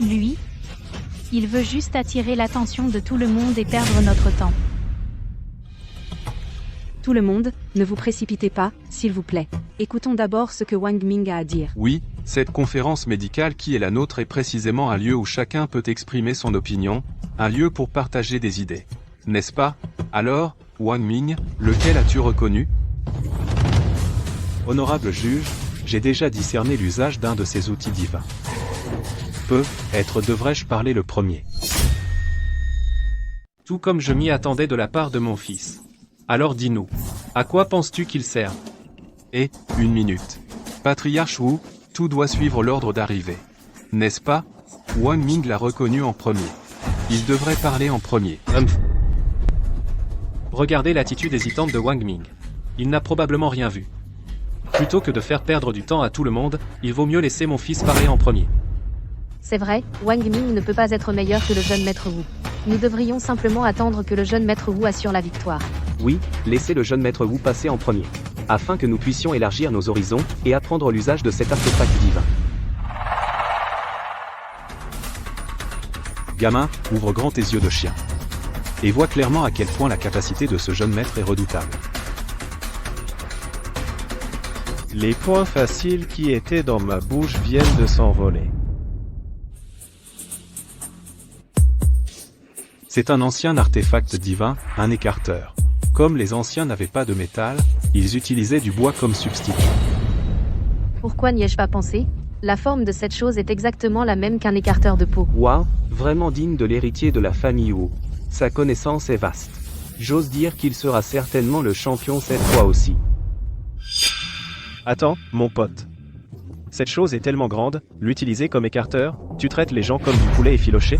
Lui, il veut juste attirer l'attention de tout le monde et perdre notre temps. Tout le monde, ne vous précipitez pas, s'il vous plaît. Écoutons d'abord ce que Wang Ming a à dire. Oui, cette conférence médicale qui est la nôtre est précisément un lieu où chacun peut exprimer son opinion, un lieu pour partager des idées. N'est-ce pas? Alors, Wang Ming, lequel as-tu reconnu? Honorable juge, j'ai déjà discerné l'usage d'un de ces outils divins. Peut-être devrais-je parler le premier. Tout comme je m'y attendais de la part de mon fils. Alors dis-nous, à quoi penses-tu qu'il sert? Et, une minute. Patriarche Wu, tout doit suivre l'ordre d'arrivée. N'est-ce pas? Wang Ming l'a reconnu en premier. Il devrait parler en premier. Regardez l'attitude hésitante de Wang Ming. Il n'a probablement rien vu. Plutôt que de faire perdre du temps à tout le monde, il vaut mieux laisser mon fils parler en premier. C'est vrai, Wang Ming ne peut pas être meilleur que le jeune maître Wu. Nous devrions simplement attendre que le jeune maître Wu assure la victoire. Oui, laissez le jeune maître Wu passer en premier. Afin que nous puissions élargir nos horizons, et apprendre l'usage de cet artefact divin. Gamin, ouvre grand tes yeux de chien. Et vois clairement à quel point la capacité de ce jeune maître est redoutable. Les points faciles qui étaient dans ma bouche viennent de s'envoler. C'est un ancien artefact divin, un écarteur. Comme les anciens n'avaient pas de métal, ils utilisaient du bois comme substitut. Pourquoi n'y ai-je pas pensé? La forme de cette chose est exactement la même qu'un écarteur de peau. Waouh, vraiment digne de l'héritier de la famille Wu. Sa connaissance est vaste. J'ose dire qu'il sera certainement le champion cette fois aussi. Attends, mon pote. Cette chose est tellement grande, l'utiliser comme écarteur, tu traites les gens comme du poulet effiloché?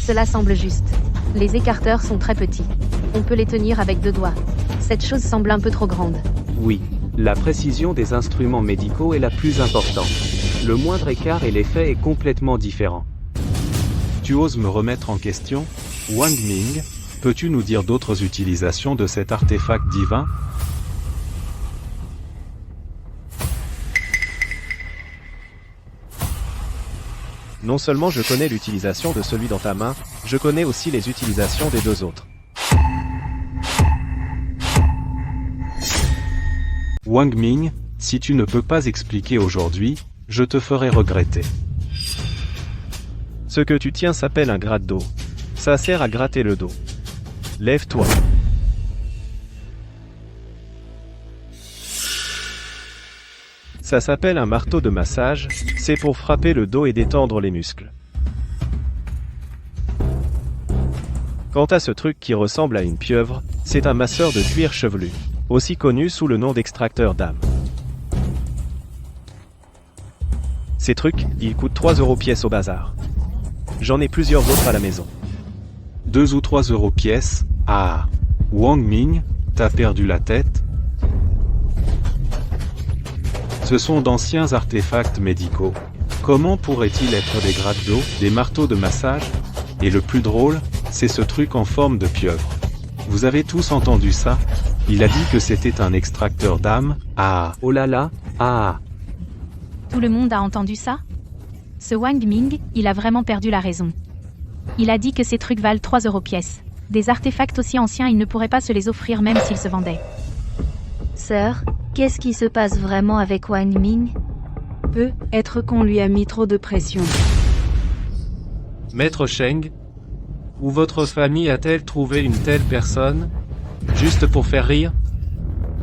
Cela semble juste. Les écarteurs sont très petits. On peut les tenir avec 2 doigts. Cette chose semble un peu trop grande. Oui, la précision des instruments médicaux est la plus importante. Le moindre écart et l'effet est complètement différent. Tu oses me remettre en question? Wang Ming, peux-tu nous dire d'autres utilisations de cet artefact divin? Non seulement je connais l'utilisation de celui dans ta main, je connais aussi les utilisations des 2 autres. Wang Ming, si tu ne peux pas expliquer aujourd'hui, je te ferai regretter. Ce que tu tiens s'appelle un gratte-dos. Ça sert à gratter le dos. Lève-toi. Ça s'appelle un marteau de massage, c'est pour frapper le dos et détendre les muscles. Quant à ce truc qui ressemble à une pieuvre, c'est un masseur de cuir chevelu, aussi connu sous le nom d'extracteur d'âme. Ces trucs, ils coûtent 3 € pièce au bazar. J'en ai plusieurs autres à la maison. 2 ou 3 € pièce. Ah. Wang Ming, t'as perdu la tête? Ce sont d'anciens artefacts médicaux. Comment pourrait-il être des gratte-dos, des marteaux de massage? Et le plus drôle, c'est ce truc en forme de pieuvre. Vous avez tous entendu ça? Il a dit que c'était un extracteur d'âme. Ah. Oh là là, ah. Tout le monde a entendu ça? Ce Wang Ming, il a vraiment perdu la raison. Il a dit que ces trucs valent 3 € pièce. Des artefacts aussi anciens, il ne pourrait pas se les offrir même s'ils se vendaient. Sœur, qu'est-ce qui se passe vraiment avec Wang Ming? Peut être qu'on lui a mis trop de pression. Maître Sheng, où votre famille a-t-elle trouvé une telle personne? Juste pour faire rire?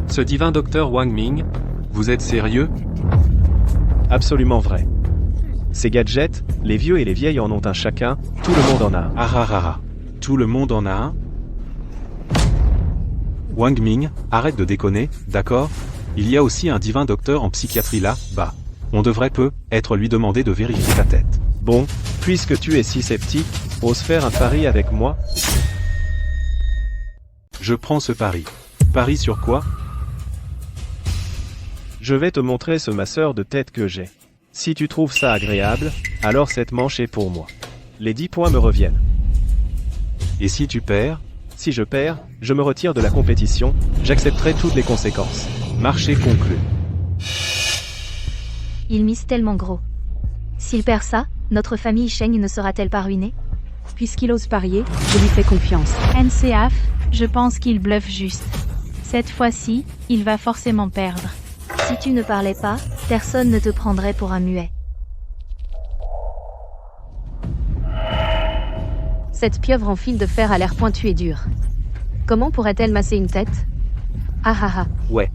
Ce divin docteur Wang Ming? Vous êtes sérieux? Absolument vrai. Ces gadgets, les vieux et les vieilles en ont un chacun, tout le monde en a un. Ah ah ah ah. Tout le monde en a un? Wang Ming, arrête de déconner, d'accord? Il y a aussi un divin docteur en psychiatrie là-bas. On devrait peut-être lui demander de vérifier ta tête. Bon, puisque tu es si sceptique, ose faire un pari avec moi? Je prends ce pari. Pari sur quoi? Je vais te montrer ce masseur de tête que j'ai. Si tu trouves ça agréable, alors cette manche est pour moi. Les 10 points me reviennent. Et si tu perds? Si je perds, je me retire de la compétition, j'accepterai toutes les conséquences. Marché conclu. Il mise tellement gros. S'il perd ça, notre famille Sheng ne sera-t-elle pas ruinée? Puisqu'il ose parier, je lui fais confiance. NCAF, je pense qu'il bluffe juste. Cette fois-ci, il va forcément perdre. Si tu ne parlais pas, personne ne te prendrait pour un muet. Cette pieuvre en fil de fer a l'air pointue et dure. Comment pourrait-elle masser une tête? Ah ah ah. Ouais.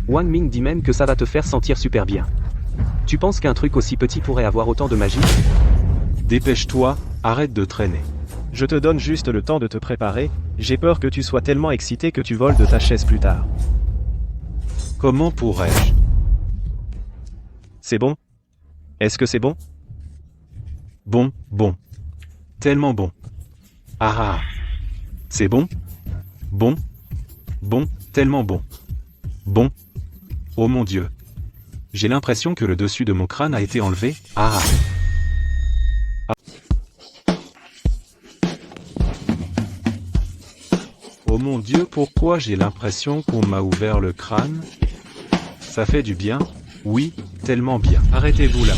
Wang Ming dit même que ça va te faire sentir super bien. Tu penses qu'un truc aussi petit pourrait avoir autant de magie? Dépêche-toi, arrête de traîner. Je te donne juste le temps de te préparer, j'ai peur que tu sois tellement excité que tu voles de ta chaise plus tard. Comment pourrais-je? C'est bon? Est-ce que c'est bon? Bon, bon. Tellement bon. Ah ah. C'est bon? Bon. Bon, tellement bon. Bon. Oh mon Dieu. J'ai l'impression que le dessus de mon crâne a été enlevé. Ah ah. Oh mon Dieu, pourquoi j'ai l'impression qu'on m'a ouvert le crâne? Ça fait du bien? Oui, tellement bien. Arrêtez-vous là.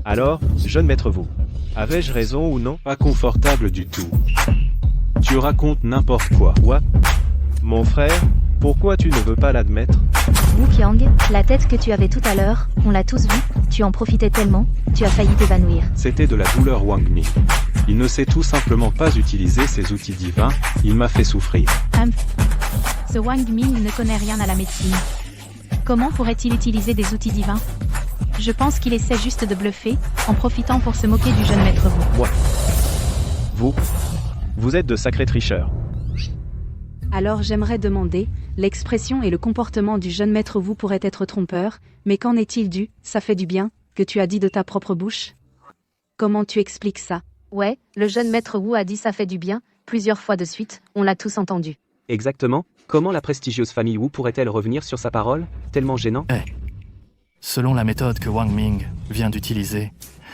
Alors, jeune maître vous, avais-je raison ou non? Pas confortable du tout. Tu racontes n'importe quoi. Quoi? Mon frère, pourquoi tu ne veux pas l'admettre? Wu Qiang, la tête que tu avais tout à l'heure, on l'a tous vue, tu en profitais tellement, tu as failli t'évanouir. C'était de la douleur Wang Ming. Il ne sait tout simplement pas utiliser ses outils divins, il m'a fait souffrir. Ce Wang Ming ne connaît rien à la médecine. Comment pourrait-il utiliser des outils divins? Je pense qu'il essaie juste de bluffer, en profitant pour se moquer du jeune maître Wu. Moi. Vous êtes de sacrés tricheurs. Alors j'aimerais demander, l'expression et le comportement du jeune maître Wu pourraient être trompeurs, mais qu'en est-il du « ça fait du bien » que tu as dit de ta propre bouche? Comment tu expliques ça? Ouais, le jeune maître Wu a dit ça fait du bien, plusieurs fois de suite, on l'a tous entendu. Exactement. Comment la prestigieuse famille Wu pourrait-elle revenir sur sa parole? Tellement gênant. Selon la méthode que Wang Ming vient d'utiliser,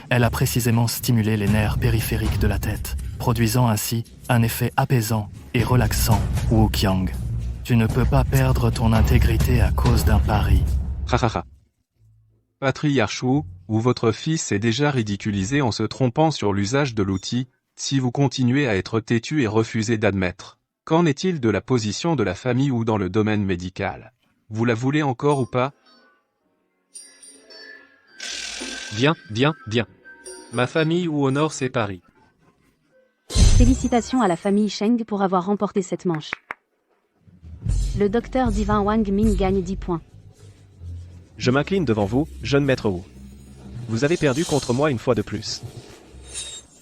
elle a précisément stimulé les nerfs périphériques de la tête, produisant ainsi un effet apaisant et relaxant. Wu Qiang, tu ne peux pas perdre ton intégrité à cause d'un pari. Hahaha. Patriarche Wu, où votre fils est déjà ridiculisé en se trompant sur l'usage de l'outil, si vous continuez à être têtu et refuser d'admettre Qu'en est-il de la position de la famille ou dans le domaine médical? Vous la voulez encore ou pas? Bien, bien, bien. Ma famille ou au nord c'est Paris. Félicitations à la famille Sheng pour avoir remporté cette manche. Le docteur divin Wang Ming gagne 10 points. Je m'incline devant vous, jeune maître Wu. Vous avez perdu contre moi une fois de plus.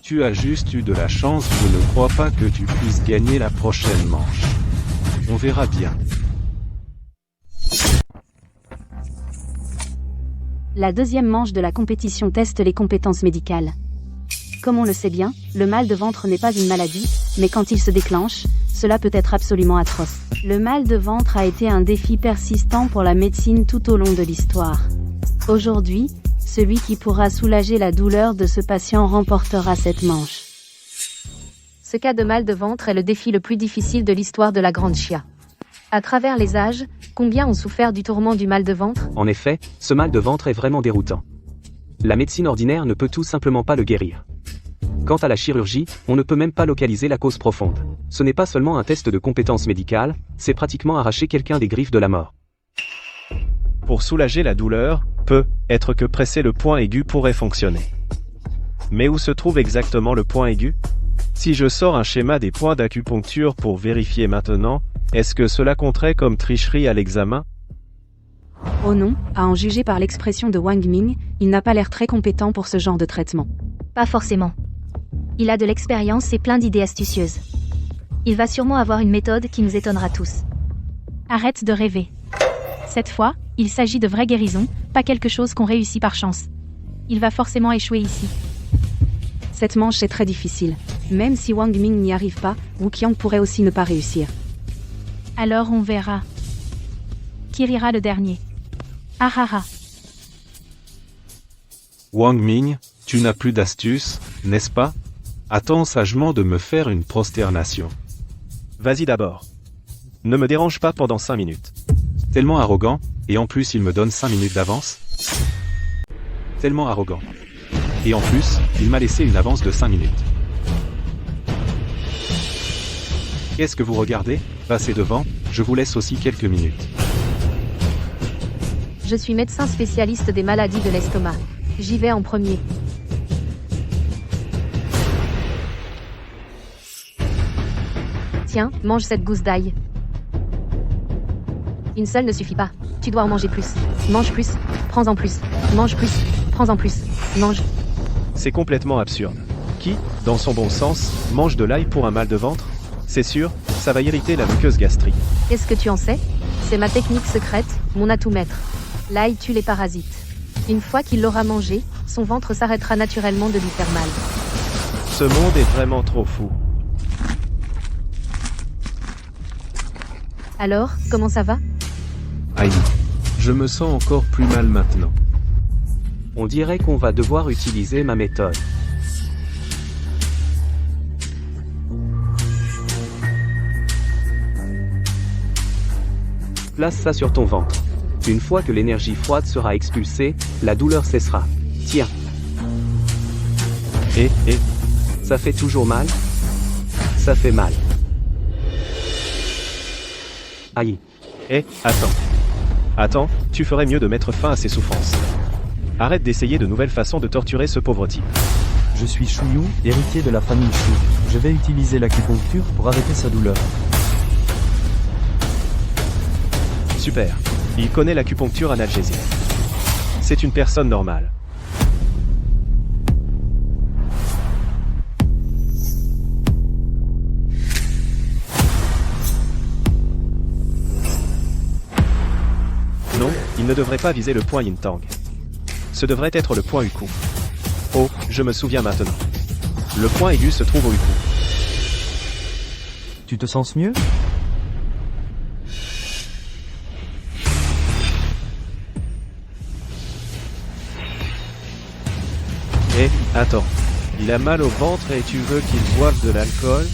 Tu as juste eu de la chance, je ne crois pas que tu puisses gagner la prochaine manche. On verra bien. La deuxième manche de la compétition teste les compétences médicales. Comme on le sait bien, le mal de ventre n'est pas une maladie, mais quand il se déclenche, cela peut être absolument atroce. Le mal de ventre a été un défi persistant pour la médecine tout au long de l'histoire. Aujourd'hui, celui qui pourra soulager la douleur de ce patient remportera cette manche. Ce cas de mal de ventre est le défi le plus difficile de l'histoire de la Grande Chia. À travers les âges, combien ont souffert du tourment du mal de ventre? En effet, ce mal de ventre est vraiment déroutant. La médecine ordinaire ne peut tout simplement pas le guérir. Quant à la chirurgie, on ne peut même pas localiser la cause profonde. Ce n'est pas seulement un test de compétence médicale, c'est pratiquement arracher quelqu'un des griffes de la mort. Pour soulager la douleur, peut-être que presser le point aigu pourrait fonctionner. Mais où se trouve exactement le point aigu? Si je sors un schéma des points d'acupuncture pour vérifier maintenant, est-ce que cela compterait comme tricherie à l'examen? Oh non, à en juger par l'expression de Wang Ming, il n'a pas l'air très compétent pour ce genre de traitement. Pas forcément. Il a de l'expérience et plein d'idées astucieuses. Il va sûrement avoir une méthode qui nous étonnera tous. Arrête de rêver. Cette fois, il s'agit de vraie guérison, pas quelque chose qu'on réussit par chance. Il va forcément échouer ici. Cette manche est très difficile. Même si Wang Ming n'y arrive pas, Wu Qiang pourrait aussi ne pas réussir. Alors on verra. Qui rira le dernier? Ah ah ah. Wang Ming, tu n'as plus d'astuce, n'est-ce pas? Attends sagement de me faire une prosternation. Vas-y d'abord. Ne me dérange pas pendant 5 minutes. Tellement arrogant, et en plus il me donne 5 minutes d'avance. Tellement arrogant. Et en plus, il m'a laissé une avance de 5 minutes. Qu'est-ce que vous regardez? Passez devant, je vous laisse aussi quelques minutes. Je suis médecin spécialiste des maladies de l'estomac. J'y vais en premier. Tiens, mange cette gousse d'ail. Une seule ne suffit pas. Tu dois en manger plus. Mange plus, prends-en plus. Mange plus, prends-en plus. Mange. C'est complètement absurde. Qui, dans son bon sens, mange de l'ail pour un mal de ventre? C'est sûr, ça va irriter la muqueuse gastrique. Est-ce que tu en sais? C'est ma technique secrète, mon atout maître. L'ail tue les parasites. Une fois qu'il l'aura mangé, son ventre s'arrêtera naturellement de lui faire mal. Ce monde est vraiment trop fou. Alors, comment ça va? Aïe. Je me sens encore plus mal maintenant. On dirait qu'on va devoir utiliser ma méthode. Place ça sur ton ventre. Une fois que l'énergie froide sera expulsée, la douleur cessera. Tiens. Et ça fait toujours mal? Ça fait mal. Aïe. Attends, tu ferais mieux de mettre fin à ces souffrances. Arrête d'essayer de nouvelles façons de torturer ce pauvre type. Je suis Shuyu, héritier de la famille Shu. Je vais utiliser l'acupuncture pour arrêter sa douleur. Super. Il connaît l'acupuncture analgésique. C'est une personne normale. Non, il ne devrait pas viser le point Yin Tang. Ce devrait être le point Uku. Oh, je me souviens maintenant. Le point aigu se trouve au Uku. Tu te sens mieux? Attends. Il a mal au ventre et tu veux qu'il boive de l'alcool?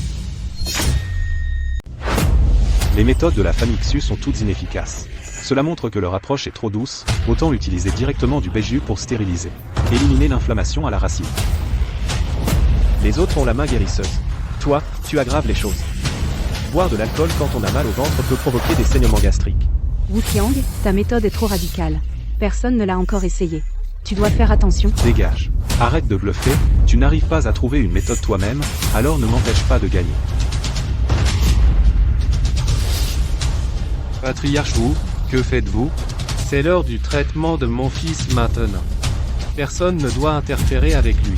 Les méthodes de la famille Xu sont toutes inefficaces. Cela montre que leur approche est trop douce, autant utiliser directement du Beiju pour stériliser. Éliminer l'inflammation à la racine. Les autres ont la main guérisseuse. Toi, tu aggraves les choses. Boire de l'alcool quand on a mal au ventre peut provoquer des saignements gastriques. Wu Qiang, ta méthode est trop radicale. Personne ne l'a encore essayé. Tu dois faire attention. Dégage. Arrête de bluffer, tu n'arrives pas à trouver une méthode toi-même, alors ne m'empêche pas de gagner. Patriarche Wu, que faites-vous? C'est l'heure du traitement de mon fils maintenant. Personne ne doit interférer avec lui.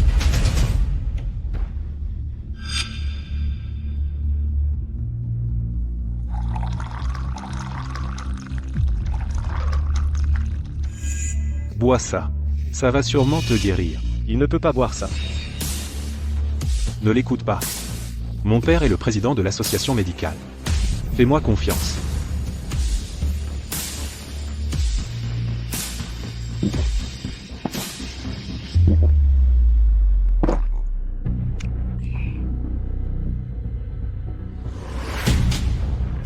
Bois ça. Ça va sûrement te guérir. Il ne peut pas boire ça. Ne l'écoute pas. Mon père est le président de l'association médicale. Fais-moi confiance.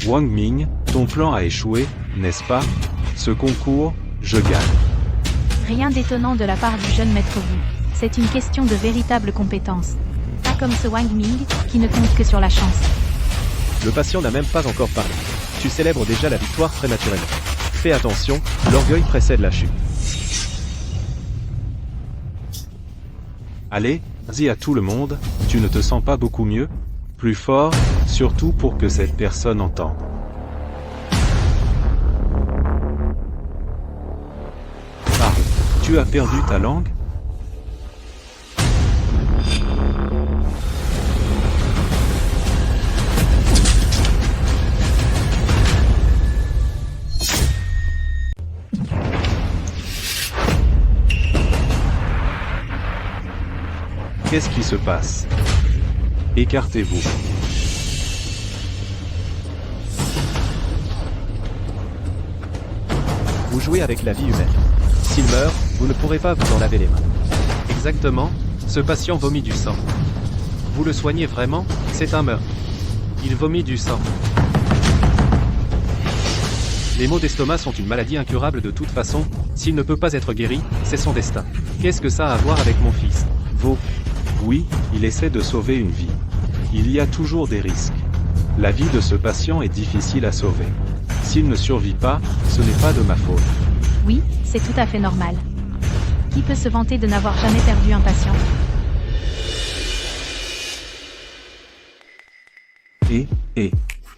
Wang Ming, ton plan a échoué, n'est-ce pas? Ce concours, je gagne. Rien d'étonnant de la part du jeune maître Wu. C'est une question de véritable compétence. Pas comme ce Wang Ming, qui ne compte que sur la chance. Le patient n'a même pas encore parlé. Tu célèbres déjà la victoire prématurément. Fais attention, l'orgueil précède la chute. Allez, dis à tout le monde, tu ne te sens pas beaucoup mieux? Plus fort, surtout pour que cette personne entende. Parle, tu as perdu ta langue? Qu'est-ce qui se passe? Écartez-vous. Vous jouez avec la vie humaine. S'il meurt, vous ne pourrez pas vous en laver les mains. Exactement, ce patient vomit du sang. Vous le soignez vraiment? C'est un meurtre. Il vomit du sang. Les maux d'estomac sont une maladie incurable de toute façon, s'il ne peut pas être guéri, c'est son destin. Qu'est-ce que ça a à voir avec mon fils? Oui, il essaie de sauver une vie. Il y a toujours des risques. La vie de ce patient est difficile à sauver. S'il ne survit pas, ce n'est pas de ma faute. Oui, c'est tout à fait normal. Qui peut se vanter de n'avoir jamais perdu un patient?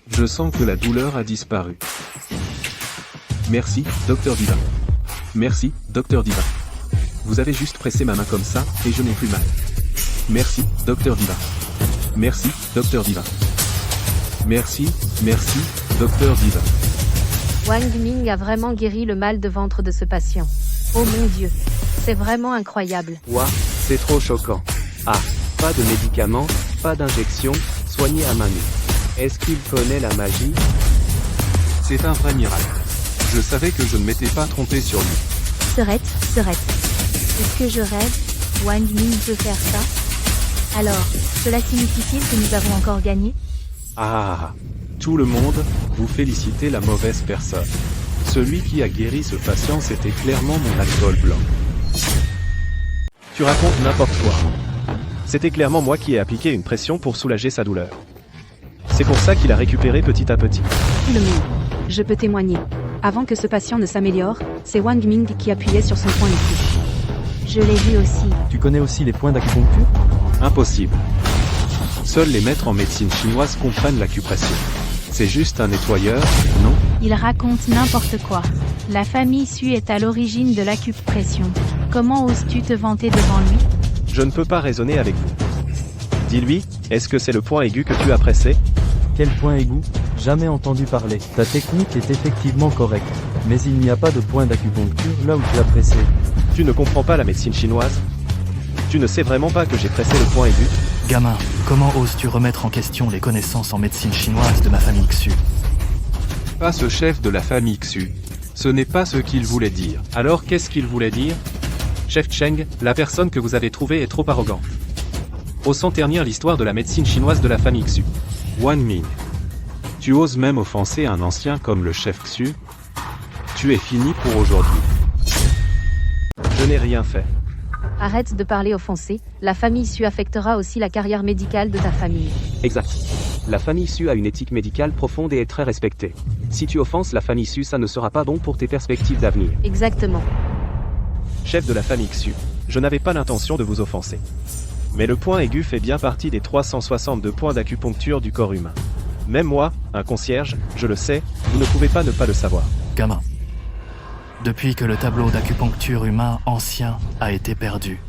Je sens que la douleur a disparu. Merci, Docteur Divin. Merci, Docteur Divin. Vous avez juste pressé ma main comme ça, et je n'ai plus mal. Merci, Docteur Divin. Merci, Docteur Divin. Merci, Docteur Divin. Wang Ming a vraiment guéri le mal de ventre de ce patient. Oh mon Dieu. C'est vraiment incroyable. Ouah, c'est trop choquant. Ah, pas de médicaments, pas d'injection, soigné à main nue. Est-ce qu'il connaît la magie? C'est un vrai miracle. Je savais que je ne m'étais pas trompé sur lui. Serette. Est-ce que je rêve? Wang Ming peut faire ça? Alors, cela signifie-t-il que nous avons encore gagné? Ah, tout le monde, vous félicitez la mauvaise personne. Celui qui a guéri ce patient, c'était clairement mon alcool blanc. Tu racontes n'importe quoi. C'était clairement moi qui ai appliqué une pression pour soulager sa douleur. C'est pour ça qu'il a récupéré petit à petit. Tout le monde. Je peux témoigner. Avant que ce patient ne s'améliore, c'est Wang Ming qui appuyait sur son point ici. Je l'ai vu aussi. Tu connais aussi les points d'acupuncture? Impossible. Seuls les maîtres en médecine chinoise comprennent l'acupression. C'est juste un nettoyeur, non? Il raconte n'importe quoi. La famille Su est à l'origine de l'acupression. Comment oses-tu te vanter devant lui? Je ne peux pas raisonner avec vous. Dis-lui, est-ce que c'est le point aigu que tu as pressé? Quel point aigu? Jamais entendu parler. Ta technique est effectivement correcte. Mais il n'y a pas de point d'acupuncture là où tu as pressé. Tu ne comprends pas la médecine chinoise? Tu ne sais vraiment pas que j'ai pressé le point aigu? Gamin, comment oses-tu remettre en question les connaissances en médecine chinoise de ma famille Xu? Pas ce chef de la famille Xu. Ce n'est pas ce qu'il voulait dire. Alors qu'est-ce qu'il voulait dire? Chef Cheng, la personne que vous avez trouvée est trop arrogante. Osons ternir l'histoire de la médecine chinoise de la famille Xu. Wang Ming. Tu oses même offenser un ancien comme le chef Xu? Tu es fini pour aujourd'hui. Je n'ai rien fait. Arrête de parler offensé, la famille Su affectera aussi la carrière médicale de ta famille. Exact. La famille Su a une éthique médicale profonde et est très respectée. Si tu offenses la famille Su, ça ne sera pas bon pour tes perspectives d'avenir. Exactement. Chef de la famille Xu, je n'avais pas l'intention de vous offenser. Mais le point aigu fait bien partie des 362 points d'acupuncture du corps humain. Même moi, un concierge, je le sais, vous ne pouvez pas ne pas le savoir. Gamin. Depuis que le tableau d'acupuncture humain ancien a été perdu,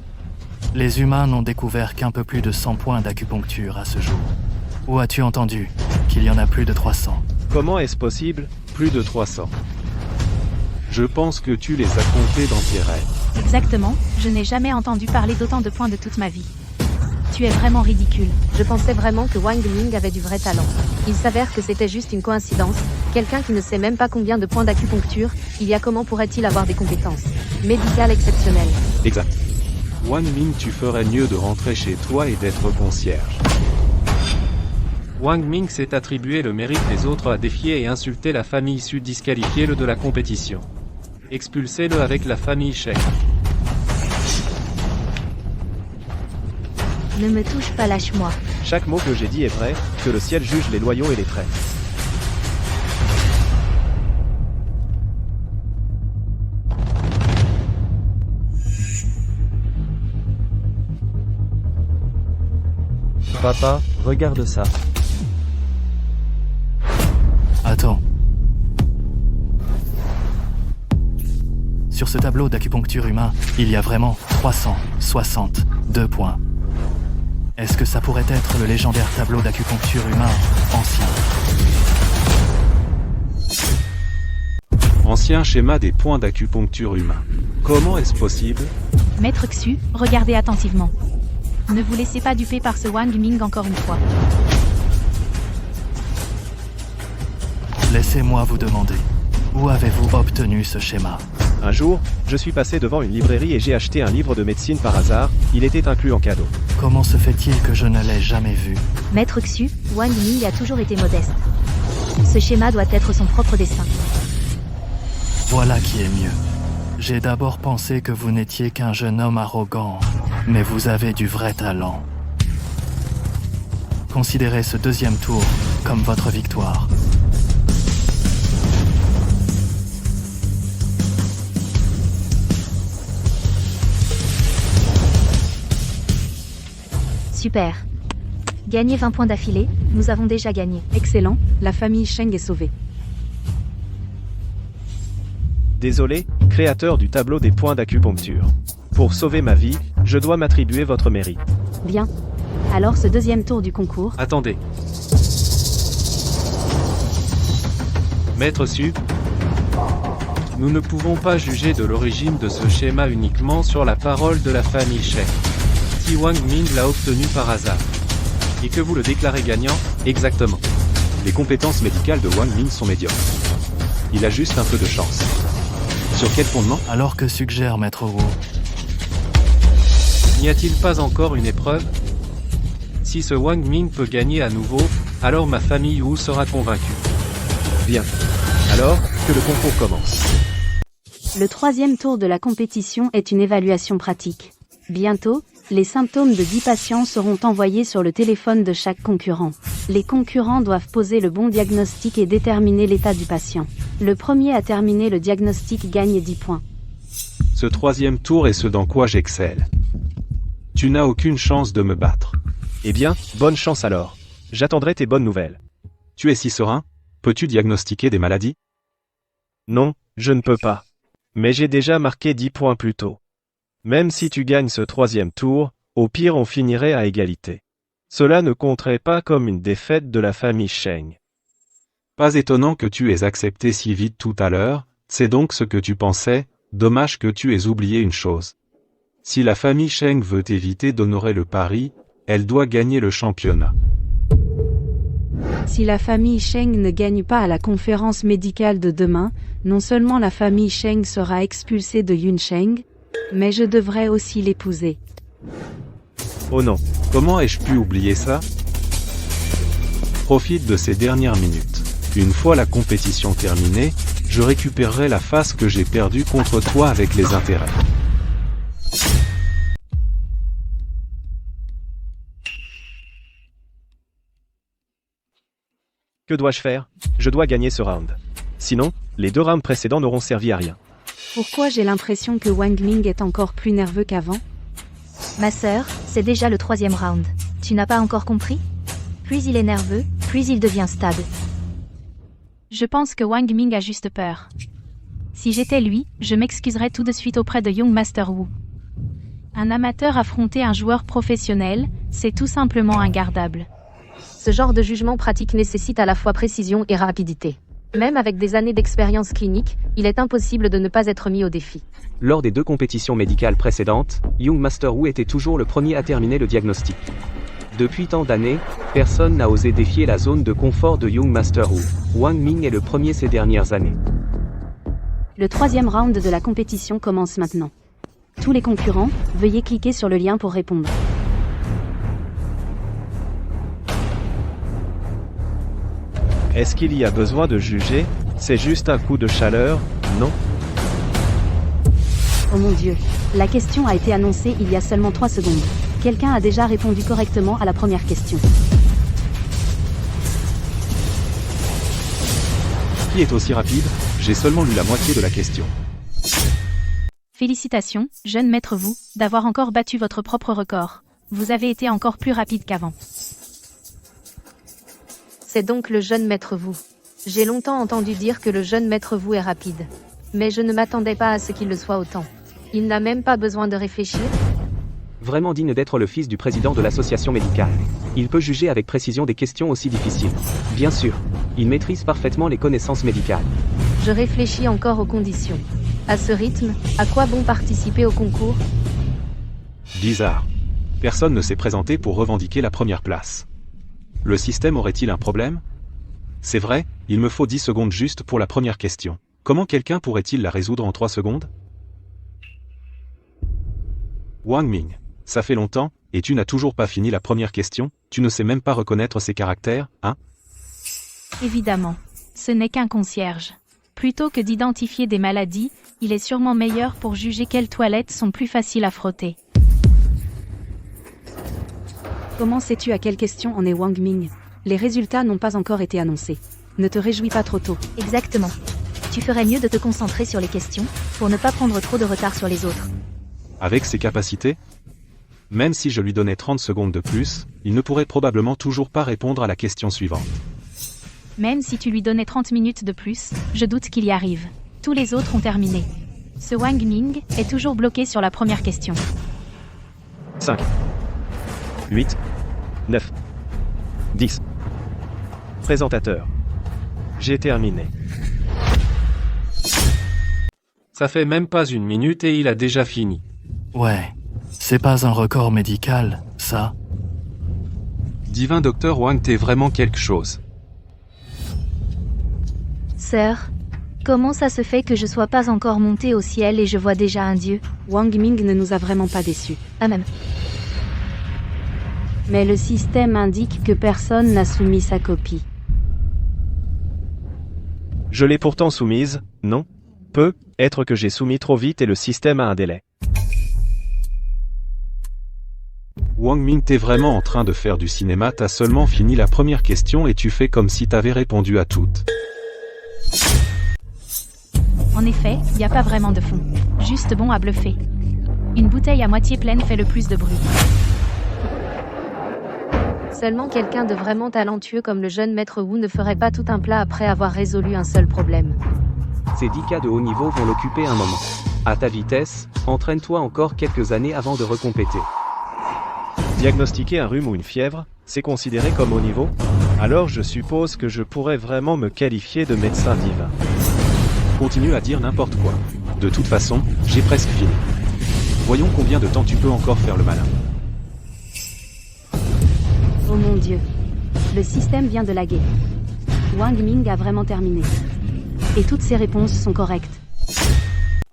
les humains n'ont découvert qu'un peu plus de 100 points d'acupuncture à ce jour. Où as-tu entendu qu'il y en a plus de 300 ? Comment est-ce possible ? Plus de 300. Je pense que tu les as comptés dans tes rêves. Exactement, je n'ai jamais entendu parler d'autant de points de toute ma vie. Tu es vraiment ridicule. Je pensais vraiment que Wang Ming avait du vrai talent. Il s'avère que c'était juste une coïncidence. Quelqu'un qui ne sait même pas combien de points d'acupuncture il y a, comment pourrait-il avoir des compétences médicales exceptionnelles? Exact. Wang Ming, tu ferais mieux de rentrer chez toi et d'être concierge. Wang Ming s'est attribué le mérite des autres à défier et insulter la famille Su, disqualifiez-le de la compétition. Expulsez-le avec la famille Sheng. Ne me touche pas, lâche-moi. Chaque mot que j'ai dit est vrai, que le ciel juge les loyaux et les traîtres. Papa, regarde ça. Attends. Sur ce tableau d'acupuncture humain, il y a vraiment 362 points. Est-ce que ça pourrait être le légendaire tableau d'acupuncture humain ancien? Ancien schéma des points d'acupuncture humain. Comment est-ce possible? Maître Xu, regardez attentivement. Ne vous laissez pas duper par ce Wang Ming encore une fois. Laissez-moi vous demander, où avez-vous obtenu ce schéma? Un jour, je suis passé devant une librairie et j'ai acheté un livre de médecine par hasard, il était inclus en cadeau. Comment se fait-il que je ne l'ai jamais vu? Maître Xu, Wang Ming a toujours été modeste. Ce schéma doit être son propre destin. Voilà qui est mieux. J'ai d'abord pensé que vous n'étiez qu'un jeune homme arrogant, mais vous avez du vrai talent. Considérez ce deuxième tour comme votre victoire. Super. Gagner 20 points d'affilée, nous avons déjà gagné. Excellent, la famille Sheng est sauvée. Désolé, créateur du tableau des points d'acupuncture. Pour sauver ma vie, je dois m'attribuer votre mérite. Bien. Alors ce deuxième tour du concours. Attendez. Maître Su, nous ne pouvons pas juger de l'origine de ce schéma uniquement sur la parole de la famille Sheng. Si Wang Ming l'a obtenu par hasard, et que vous le déclarez gagnant, exactement. Les compétences médicales de Wang Ming sont médiocres. Il a juste un peu de chance. Sur quel fondement? Alors que suggère Maître Wu? N'y a-t-il pas encore une épreuve? Si ce Wang Ming peut gagner à nouveau, alors ma famille Wu sera convaincue. Bien. Alors, que le concours commence. Le troisième tour de la compétition est une évaluation pratique. Bientôt, les symptômes de 10 patients seront envoyés sur le téléphone de chaque concurrent. Les concurrents doivent poser le bon diagnostic et déterminer l'état du patient. Le premier à terminer le diagnostic gagne 10 points. Ce troisième tour est ce dans quoi j'excelle. Tu n'as aucune chance de me battre. Eh bien, bonne chance alors. J'attendrai tes bonnes nouvelles. Tu es si serein? Peux-tu diagnostiquer des maladies? Non, je ne peux pas. Mais j'ai déjà marqué 10 points plus tôt. Même si tu gagnes ce troisième tour, au pire on finirait à égalité. Cela ne compterait pas comme une défaite de la famille Sheng. Pas étonnant que tu aies accepté si vite tout à l'heure, c'est donc ce que tu pensais, dommage que tu aies oublié une chose. Si la famille Sheng veut éviter d'honorer le pari, elle doit gagner le championnat. Si la famille Sheng ne gagne pas à la conférence médicale de demain, non seulement la famille Sheng sera expulsée de Yunsheng, mais je devrais aussi l'épouser. Oh non. Comment ai-je pu oublier ça? Profite de ces dernières minutes. Une fois la compétition terminée, je récupérerai la face que j'ai perdue contre toi avec les intérêts. Que dois-je faire? Je dois gagner ce round. Sinon, les 2 rounds précédents n'auront servi à rien. Pourquoi j'ai l'impression que Wang Ming est encore plus nerveux qu'avant? Ma sœur, c'est déjà le 3e round. Tu n'as pas encore compris? Plus il est nerveux, plus il devient stable. Je pense que Wang Ming a juste peur. Si j'étais lui, je m'excuserais tout de suite auprès de Young Master Wu. Un amateur affronter un joueur professionnel, c'est tout simplement ingardable. Ce genre de jugement pratique nécessite à la fois précision et rapidité. Même avec des années d'expérience clinique, il est impossible de ne pas être mis au défi. Lors des 2 compétitions médicales précédentes, Young Master Wu était toujours le premier à terminer le diagnostic. Depuis tant d'années, personne n'a osé défier la zone de confort de Young Master Wu. Wang Ming est le premier ces dernières années. Le 3e round de la compétition commence maintenant. Tous les concurrents, veuillez cliquer sur le lien pour répondre. Est-ce qu'il y a besoin de juger? C'est juste un coup de chaleur, non? Oh mon Dieu, la question a été annoncée il y a seulement 3 secondes. Quelqu'un a déjà répondu correctement à la première question. Qui est aussi rapide? J'ai seulement lu la moitié de la question. Félicitations, jeune maître Wu, d'avoir encore battu votre propre record. Vous avez été encore plus rapide qu'avant. C'est donc le jeune maître Wu. J'ai longtemps entendu dire que le jeune maître Wu est rapide. Mais je ne m'attendais pas à ce qu'il le soit autant. Il n'a même pas besoin de réfléchir. Vraiment digne d'être le fils du président de l'association médicale. Il peut juger avec précision des questions aussi difficiles. Bien sûr, il maîtrise parfaitement les connaissances médicales. Je réfléchis encore aux conditions. À ce rythme, à quoi bon participer au concours? Bizarre. Personne ne s'est présenté pour revendiquer la première place. Le système aurait-il un problème? C'est vrai, il me faut 10 secondes juste pour la première question. Comment quelqu'un pourrait-il la résoudre en 3 secondes? Wang Ming, ça fait longtemps, et tu n'as toujours pas fini la première question, tu ne sais même pas reconnaître ses caractères, hein? Évidemment. Ce n'est qu'un concierge. Plutôt que d'identifier des maladies, il est sûrement meilleur pour juger quelles toilettes sont plus faciles à frotter. Comment sais-tu à quelle question en est Wang Ming? Les résultats n'ont pas encore été annoncés. Ne te réjouis pas trop tôt. Exactement. Tu ferais mieux de te concentrer sur les questions, pour ne pas prendre trop de retard sur les autres. Avec ses capacités? Même si je lui donnais 30 secondes de plus, il ne pourrait probablement toujours pas répondre à la question suivante. Même si tu lui donnais 30 minutes de plus, je doute qu'il y arrive. Tous les autres ont terminé. Ce Wang Ming est toujours bloqué sur la première question. 5, 8, 9, 10. Présentateur. J'ai terminé. Ça fait même pas 1 minute et il a déjà fini. Ouais, c'est pas un record médical, ça. Divin docteur Wang, t'es vraiment quelque chose. Sœur, comment ça se fait que je sois pas encore montée au ciel et je vois déjà un dieu? Wang Ming ne nous a vraiment pas déçus. Ah même. Mais le système indique que personne n'a soumis sa copie. Je l'ai pourtant soumise, non? Peut être que j'ai soumis trop vite et le système a un délai. Wang Ming, t'es vraiment en train de faire du cinéma, t'as seulement fini la première question et tu fais comme si t'avais répondu à toutes. En effet, y a pas vraiment de fond. Juste bon à bluffer. Une bouteille à moitié pleine fait le plus de bruit. Seulement quelqu'un de vraiment talentueux comme le jeune maître Wu ne ferait pas tout un plat après avoir résolu un seul problème. Ces 10 cas de haut niveau vont l'occuper un moment. À ta vitesse, entraîne-toi encore quelques années avant de recompéter. Diagnostiquer un rhume ou une fièvre, c'est considéré comme haut niveau? Alors je suppose que je pourrais vraiment me qualifier de médecin divin. Continue à dire n'importe quoi. De toute façon, j'ai presque fini. Voyons combien de temps tu peux encore faire le malin. Oh mon Dieu. Le système vient de laguer. Wang Ming a vraiment terminé. Et toutes ses réponses sont correctes.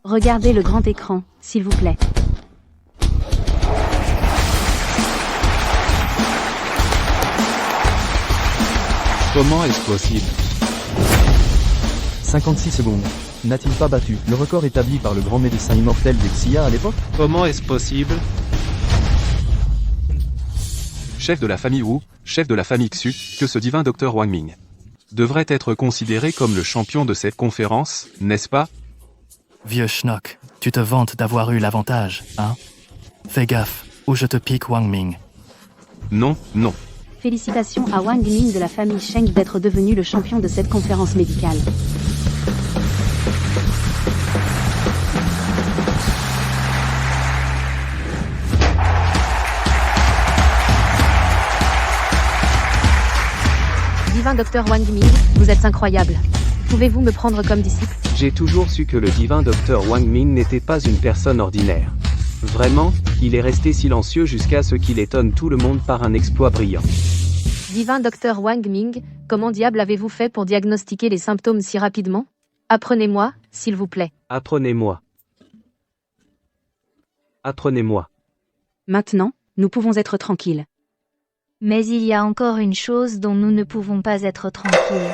Regardez le grand écran, s'il vous plaît. Comment est-ce possible? 56 secondes. N'a-t-il pas battu le record établi par le grand médecin immortel des Xia à l'époque? Comment est-ce possible? Chef de la famille Wu, chef de la famille Xu, que ce divin docteur Wang Ming. devrait être considéré comme le champion de cette conférence, n'est-ce pas? Vieux schnock, tu te vantes d'avoir eu l'avantage, hein? Fais gaffe, ou je te pique Wang Ming. Non, non. Félicitations à Wang Ming de la famille Sheng d'être devenu le champion de cette conférence médicale. Divin docteur Wang Ming, vous êtes incroyable. Pouvez-vous me prendre comme disciple? J'ai toujours su que le divin docteur Wang Ming n'était pas une personne ordinaire. Vraiment, il est resté silencieux jusqu'à ce qu'il étonne tout le monde par un exploit brillant. Divin docteur Wang Ming, comment diable avez-vous fait pour diagnostiquer les symptômes si rapidement? Apprenez-moi, s'il vous plaît. Apprenez-moi. Apprenez-moi. Maintenant, nous pouvons être tranquilles. Mais il y a encore une chose dont nous ne pouvons pas être tranquilles.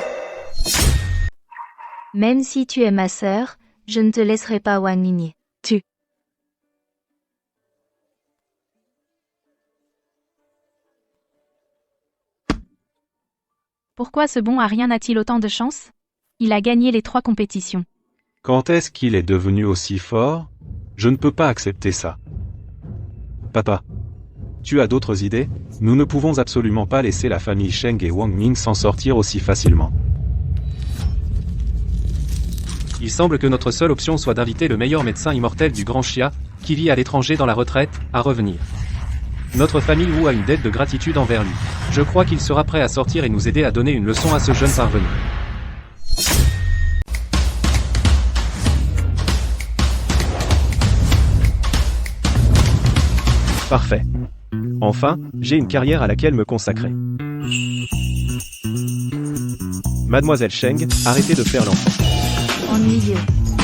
Même si tu es ma sœur, je ne te laisserai pas Wang Ming. Pourquoi ce bon à rien a-t-il autant de chance? Il a gagné les 3 compétitions. Quand est-ce qu'il est devenu aussi fort? Je ne peux pas accepter ça. Papa. Tu as d'autres idées? Nous ne pouvons absolument pas laisser la famille Sheng et Wang Ming s'en sortir aussi facilement. Il semble que notre seule option soit d'inviter le meilleur médecin immortel du Grand Xia, qui vit à l'étranger dans la retraite, à revenir. Notre famille Wu a une dette de gratitude envers lui. Je crois qu'il sera prêt à sortir et nous aider à donner une leçon à ce jeune parvenu. Parfait. Enfin, j'ai une carrière à laquelle me consacrer. Mademoiselle Sheng, arrêtez de faire l'enfant. Ennuyeux.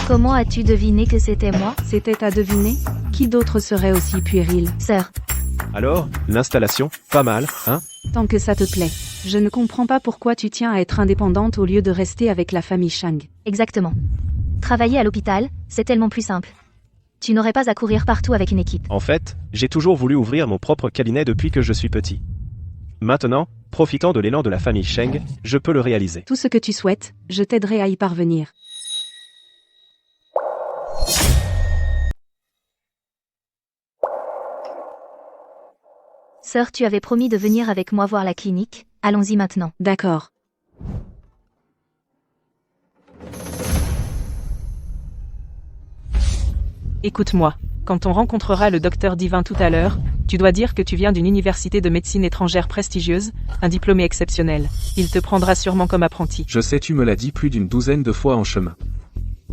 Comment as-tu deviné que c'était moi? C'était à deviner? Qui d'autre serait aussi puéril? Sœur. Alors, l'installation, pas mal, hein? Tant que ça te plaît. Je ne comprends pas pourquoi tu tiens à être indépendante au lieu de rester avec la famille Shang. Exactement. Travailler à l'hôpital, c'est tellement plus simple. Tu n'aurais pas à courir partout avec une équipe. En fait, j'ai toujours voulu ouvrir mon propre cabinet depuis que je suis petit. Maintenant, profitant de l'élan de la famille Sheng, je peux le réaliser. Tout ce que tu souhaites, je t'aiderai à y parvenir. Sœur, tu avais promis de venir avec moi voir la clinique, allons-y maintenant. D'accord. Écoute-moi, quand on rencontrera le docteur Divin tout à l'heure, tu dois dire que tu viens d'une université de médecine étrangère prestigieuse, un diplômé exceptionnel. Il te prendra sûrement comme apprenti. Je sais, tu me l'as dit plus d'une douzaine de fois en chemin.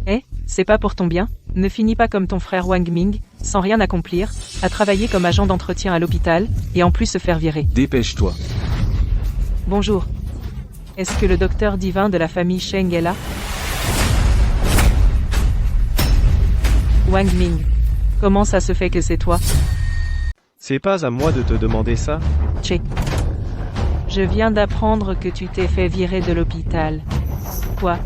Eh, c'est pas pour ton bien? Ne finis pas comme ton frère Wang Ming, sans rien accomplir, à travailler comme agent d'entretien à l'hôpital, et en plus se faire virer. Dépêche-toi. Bonjour. Est-ce que le docteur Divin de la famille Sheng est là? Wang Ming. Comment ça se fait que c'est toi? C'est pas à moi de te demander ça? Tché. Je viens d'apprendre que tu t'es fait virer de l'hôpital. Quoi?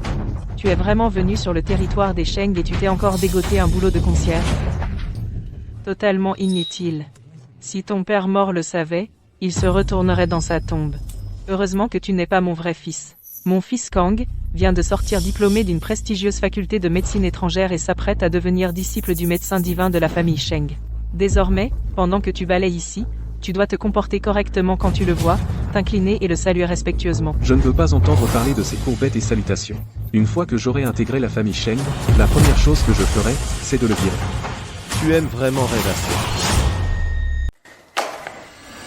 Tu es vraiment venu sur le territoire des Sheng et tu t'es encore dégoté un boulot de concierge? Totalement inutile. Si ton père mort le savait, il se retournerait dans sa tombe. Heureusement que tu n'es pas mon vrai fils. Mon fils Kang vient de sortir diplômé d'une prestigieuse faculté de médecine étrangère et s'apprête à devenir disciple du médecin divin de la famille Sheng. Désormais, pendant que tu balayes ici, tu dois te comporter correctement quand tu le vois, t'incliner et le saluer respectueusement. Je ne veux pas entendre parler de ces courbettes et salutations. Une fois que j'aurai intégré la famille Sheng, la première chose que je ferai, c'est de le virer. Tu aimes vraiment rêvasser.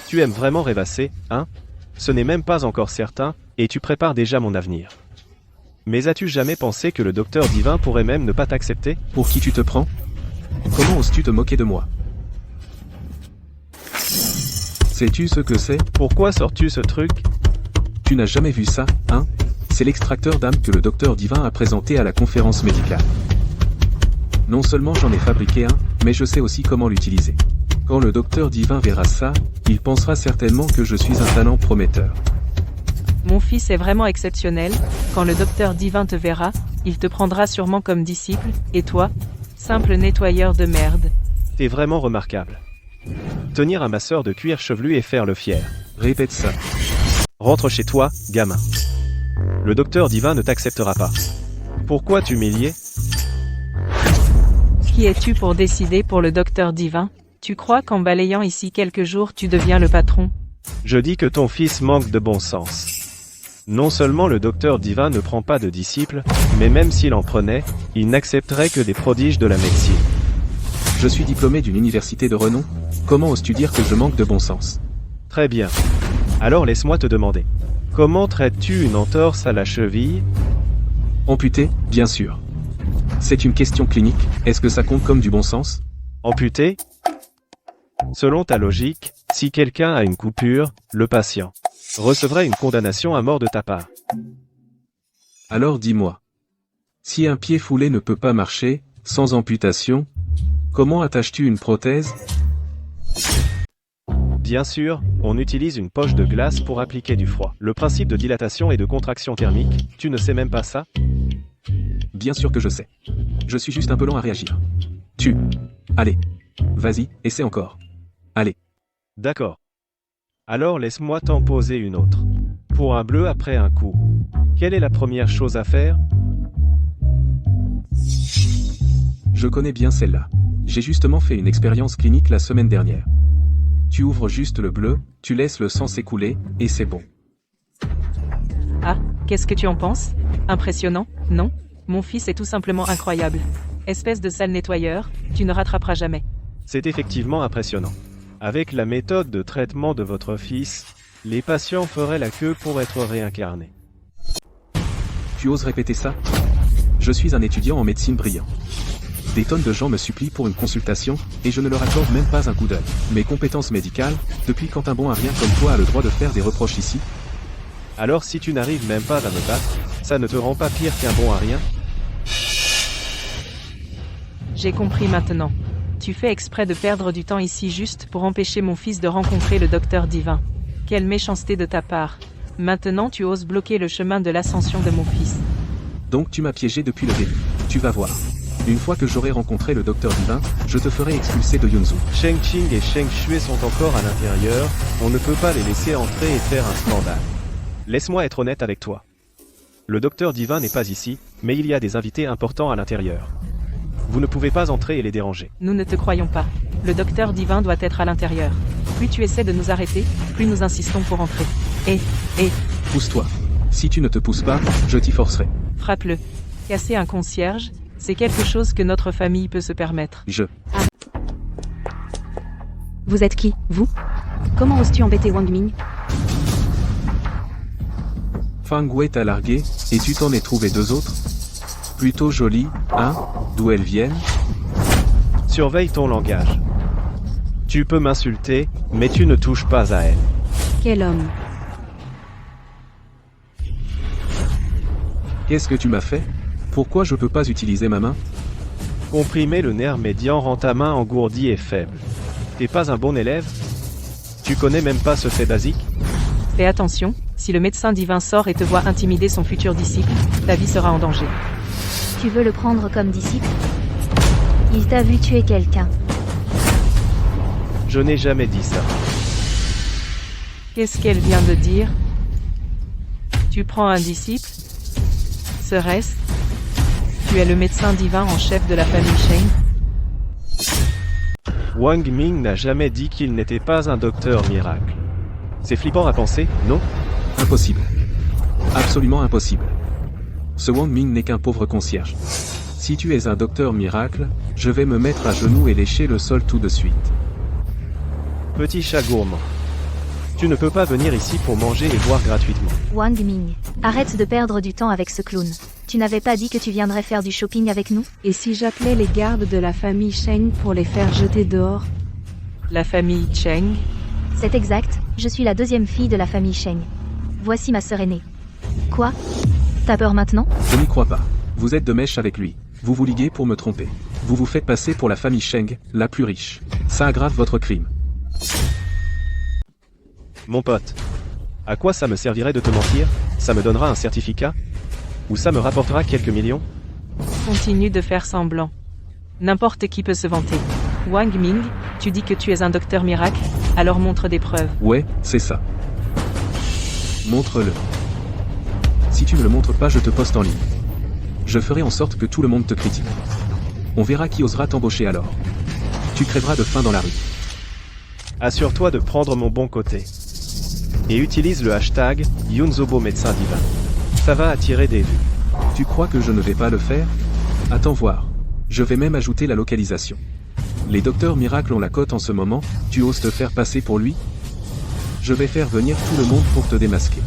Tu aimes vraiment rêvasser, hein? Ce n'est même pas encore certain, et tu prépares déjà mon avenir. Mais as-tu jamais pensé que le docteur divin pourrait même ne pas t'accepter? Pour qui tu te prends? Comment oses-tu te moquer de moi? Sais-tu ce que c'est? Pourquoi sors-tu ce truc? Tu n'as jamais vu ça, hein? C'est l'extracteur d'âme que le docteur divin a présenté à la conférence médicale. Non seulement j'en ai fabriqué un, mais je sais aussi comment l'utiliser. Quand le docteur divin verra ça, il pensera certainement que je suis un talent prometteur. Mon fils est vraiment exceptionnel, quand le docteur divin te verra, il te prendra sûrement comme disciple, et toi, simple nettoyeur de merde. T'es vraiment remarquable. Tenir un masseur de cuir chevelu et faire le fier. Répète ça. Rentre chez toi, gamin. Le docteur divin ne t'acceptera pas. Pourquoi t'humilier? Qui es-tu pour décider pour le docteur divin? Tu crois qu'en balayant ici quelques jours tu deviens le patron? Je dis que ton fils manque de bon sens. Non seulement le docteur divin ne prend pas de disciples, mais même s'il en prenait, il n'accepterait que des prodiges de la médecine. Je suis diplômé d'une université de renom. Comment oses-tu dire que je manque de bon sens? Très bien. Alors laisse-moi te demander. Comment traites-tu une entorse à la cheville? Amputé, bien sûr. C'est une question clinique, est-ce que ça compte comme du bon sens? Amputé? Selon ta logique, si quelqu'un a une coupure, le patient recevrait une condamnation à mort de ta part. Alors dis-moi. Si un pied foulé ne peut pas marcher, sans amputation, comment attaches-tu une prothèse? Bien sûr, on utilise une poche de glace pour appliquer du froid. Le principe de dilatation et de contraction thermique, tu ne sais même pas ça? Bien sûr que je sais. Je suis juste un peu lent à réagir. Allez. Vas-y, essaie encore. Allez. D'accord. Alors laisse-moi t'en poser une autre. Pour un bleu après un coup, quelle est la première chose à faire? Je connais bien celle-là. J'ai justement fait une expérience clinique la semaine dernière. Tu ouvres juste le bleu, tu laisses le sang s'écouler, et c'est bon. Ah, qu'est-ce que tu en penses? Impressionnant, non? Mon fils est tout simplement incroyable. Espèce de sale nettoyeur, tu ne rattraperas jamais. C'est effectivement impressionnant. Avec la méthode de traitement de votre fils, les patients feraient la queue pour être réincarnés. Tu oses répéter ça? Je suis un étudiant en médecine brillant. Des tonnes de gens me supplient pour une consultation, et je ne leur accorde même pas un coup d'œil. Mes compétences médicales, depuis quand un bon à rien comme toi a le droit de faire des reproches ici? Alors si tu n'arrives même pas à me battre, ça ne te rend pas pire qu'un bon à rien? J'ai compris maintenant. Tu fais exprès de perdre du temps ici juste pour empêcher mon fils de rencontrer le docteur divin. Quelle méchanceté de ta part. Maintenant tu oses bloquer le chemin de l'ascension de mon fils. Donc tu m'as piégé depuis le début. Tu vas voir. Une fois que j'aurai rencontré le docteur divin, je te ferai expulser de Yunzu. Sheng Qing et Sheng Shui sont encore à l'intérieur, on ne peut pas les laisser entrer et faire un scandale. Laisse-moi être honnête avec toi. Le docteur divin n'est pas ici, mais il y a des invités importants à l'intérieur. Vous ne pouvez pas entrer et les déranger. Nous ne te croyons pas. Le docteur divin doit être à l'intérieur. Plus tu essaies de nous arrêter, plus nous insistons pour entrer. Pousse-toi. Si tu ne te pousses pas, je t'y forcerai. Frappe-le. Casser un concierge, c'est quelque chose que notre famille peut se permettre. Vous êtes qui, vous? Comment oses-tu embêter Wang Ming? Fang Wei t'a largué, et tu t'en es trouvé deux autres? Plutôt jolies, hein? D'où elles viennent? Surveille ton langage. Tu peux m'insulter, mais tu ne touches pas à elle. Quel homme? Qu'est-ce que tu m'as fait? Pourquoi je peux pas utiliser ma main? Comprimer le nerf médian rend ta main engourdie et faible. T'es pas un bon élève? Tu connais même pas ce fait basique? Fais attention, si le médecin divin sort et te voit intimider son futur disciple, ta vie sera en danger. Tu veux le prendre comme disciple? Il t'a vu tuer quelqu'un. Je n'ai jamais dit ça. Qu'est-ce qu'elle vient de dire? Tu prends un disciple? Serait-ce? Tu es le médecin divin en chef de la famille Sheng? Wang Ming n'a jamais dit qu'il n'était pas un docteur miracle. C'est flippant à penser, non? Impossible. Absolument impossible. Ce Wang Ming n'est qu'un pauvre concierge. Si tu es un docteur miracle, je vais me mettre à genoux et lécher le sol tout de suite. Petit chat gourmand. Tu ne peux pas venir ici pour manger et boire gratuitement. Wang Ming, arrête de perdre du temps avec ce clown. Tu n'avais pas dit que tu viendrais faire du shopping avec nous? Et si j'appelais les gardes de la famille Sheng pour les faire jeter dehors? La famille Cheng? C'est exact, je suis la deuxième fille de la famille Sheng. Voici ma sœur aînée. Quoi? T'as peur maintenant? Je n'y crois pas. Vous êtes de mèche avec lui. Vous vous liguez pour me tromper. Vous vous faites passer pour la famille Sheng, la plus riche. Ça aggrave votre crime. Mon pote, à quoi ça me servirait de te mentir? Ça me donnera un certificat? Ou ça me rapportera quelques millions? Continue de faire semblant. N'importe qui peut se vanter. Wang Ming, tu dis que tu es un docteur miracle, alors montre des preuves. Ouais, c'est ça. Montre-le. Si tu ne le montres pas, je te poste en ligne. Je ferai en sorte que tout le monde te critique. On verra qui osera t'embaucher alors. Tu crèveras de faim dans la rue. Assure-toi de prendre mon bon côté. Et utilise le hashtag Yunzobo médecin divin. Ça va attirer des vues. Tu crois que je ne vais pas le faire? Attends voir. Je vais même ajouter la localisation. Les docteurs miracles ont la cote en ce moment, tu oses te faire passer pour lui? Je vais faire venir tout le monde pour te démasquer.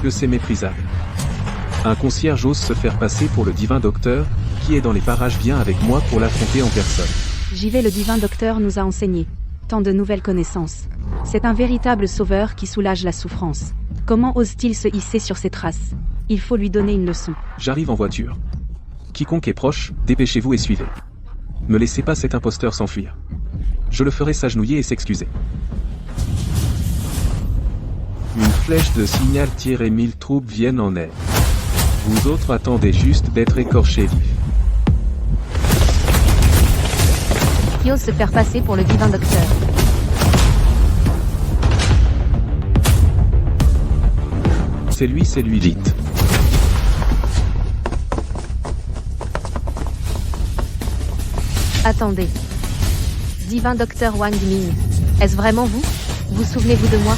Que c'est méprisable. Un concierge ose se faire passer pour le divin docteur, qui est dans les parages, viens avec moi pour l'affronter en personne. J'y vais, le divin docteur nous a enseigné tant de nouvelles connaissances. C'est un véritable sauveur qui soulage la souffrance. Comment ose-t-il se hisser sur ses traces? Il faut lui donner une leçon. J'arrive en voiture. Quiconque est proche, dépêchez-vous et suivez. Ne laissez pas cet imposteur s'enfuir. Je le ferai s'agenouiller et s'excuser. Une flèche de signal tire et 1000 troupes viennent en aide. Vous autres attendez juste d'être écorchés vifs. Qui ose se faire passer pour le divin docteur? C'est lui, vite. Attendez. Divin docteur Wang Ming. Est-ce vraiment vous? Vous souvenez-vous de moi?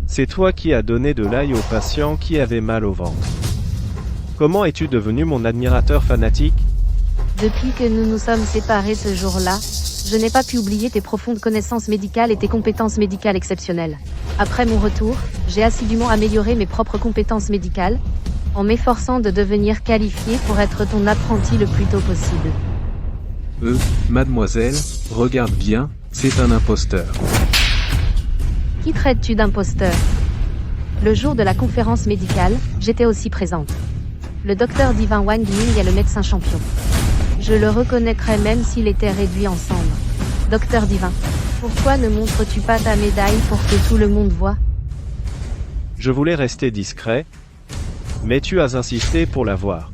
C'est toi qui as donné de l'ail au patient qui avait mal au ventre. Comment es-tu devenu mon admirateur fanatique? Depuis que nous nous sommes séparés ce jour-là, je n'ai pas pu oublier tes profondes connaissances médicales et tes compétences médicales exceptionnelles. Après mon retour, j'ai assidûment amélioré mes propres compétences médicales, en m'efforçant de devenir qualifié pour être ton apprenti le plus tôt possible. Mademoiselle, regarde bien, c'est un imposteur. Qui traites-tu d'imposteur? Le jour de la conférence médicale, j'étais aussi présente. Le docteur divin Wang Ming est le médecin champion. Je le reconnaîtrais même s'il était réduit en cendres. Docteur divin, pourquoi ne montres-tu pas ta médaille pour que tout le monde voie? Je voulais rester discret, mais tu as insisté pour la voir.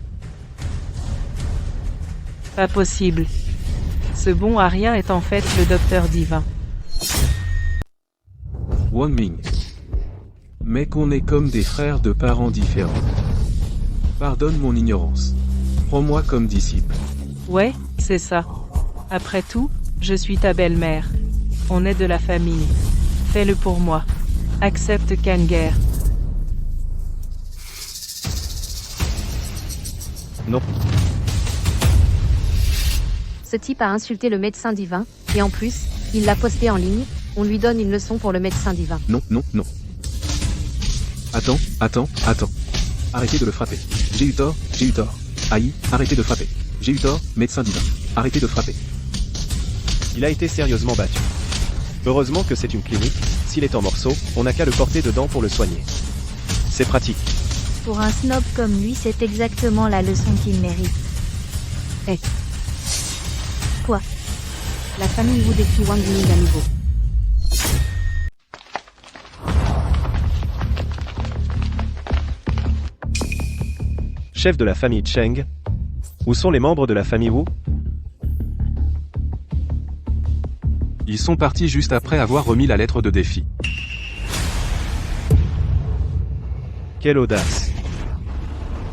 Pas possible. Ce bon à rien est en fait le docteur divin. Wang Ming. Mais qu'on est comme des frères de parents différents. Pardonne mon ignorance. Prends-moi comme disciple. Ouais, c'est ça. Après tout, je suis ta belle-mère. On est de la famille. Fais-le pour moi. Accepte Kanger. Non. Ce type a insulté le médecin divin, et en plus, il l'a posté en ligne, on lui donne une leçon pour le médecin divin. Non. Attends. Arrêtez de le frapper. J'ai eu tort. Aïe, arrêtez de frapper. J'ai eu tort, médecin divin. Arrêtez de frapper. Il a été sérieusement battu. Heureusement que c'est une clinique, s'il est en morceaux, on n'a qu'à le porter dedans pour le soigner. C'est pratique. Pour un snob comme lui, c'est exactement la leçon qu'il mérite. Quoi? La famille vous défie Wang Ming à nouveau. Chef de la famille Cheng. Où sont les membres de la famille Wu? Ils sont partis juste après avoir remis la lettre de défi. Quelle audace.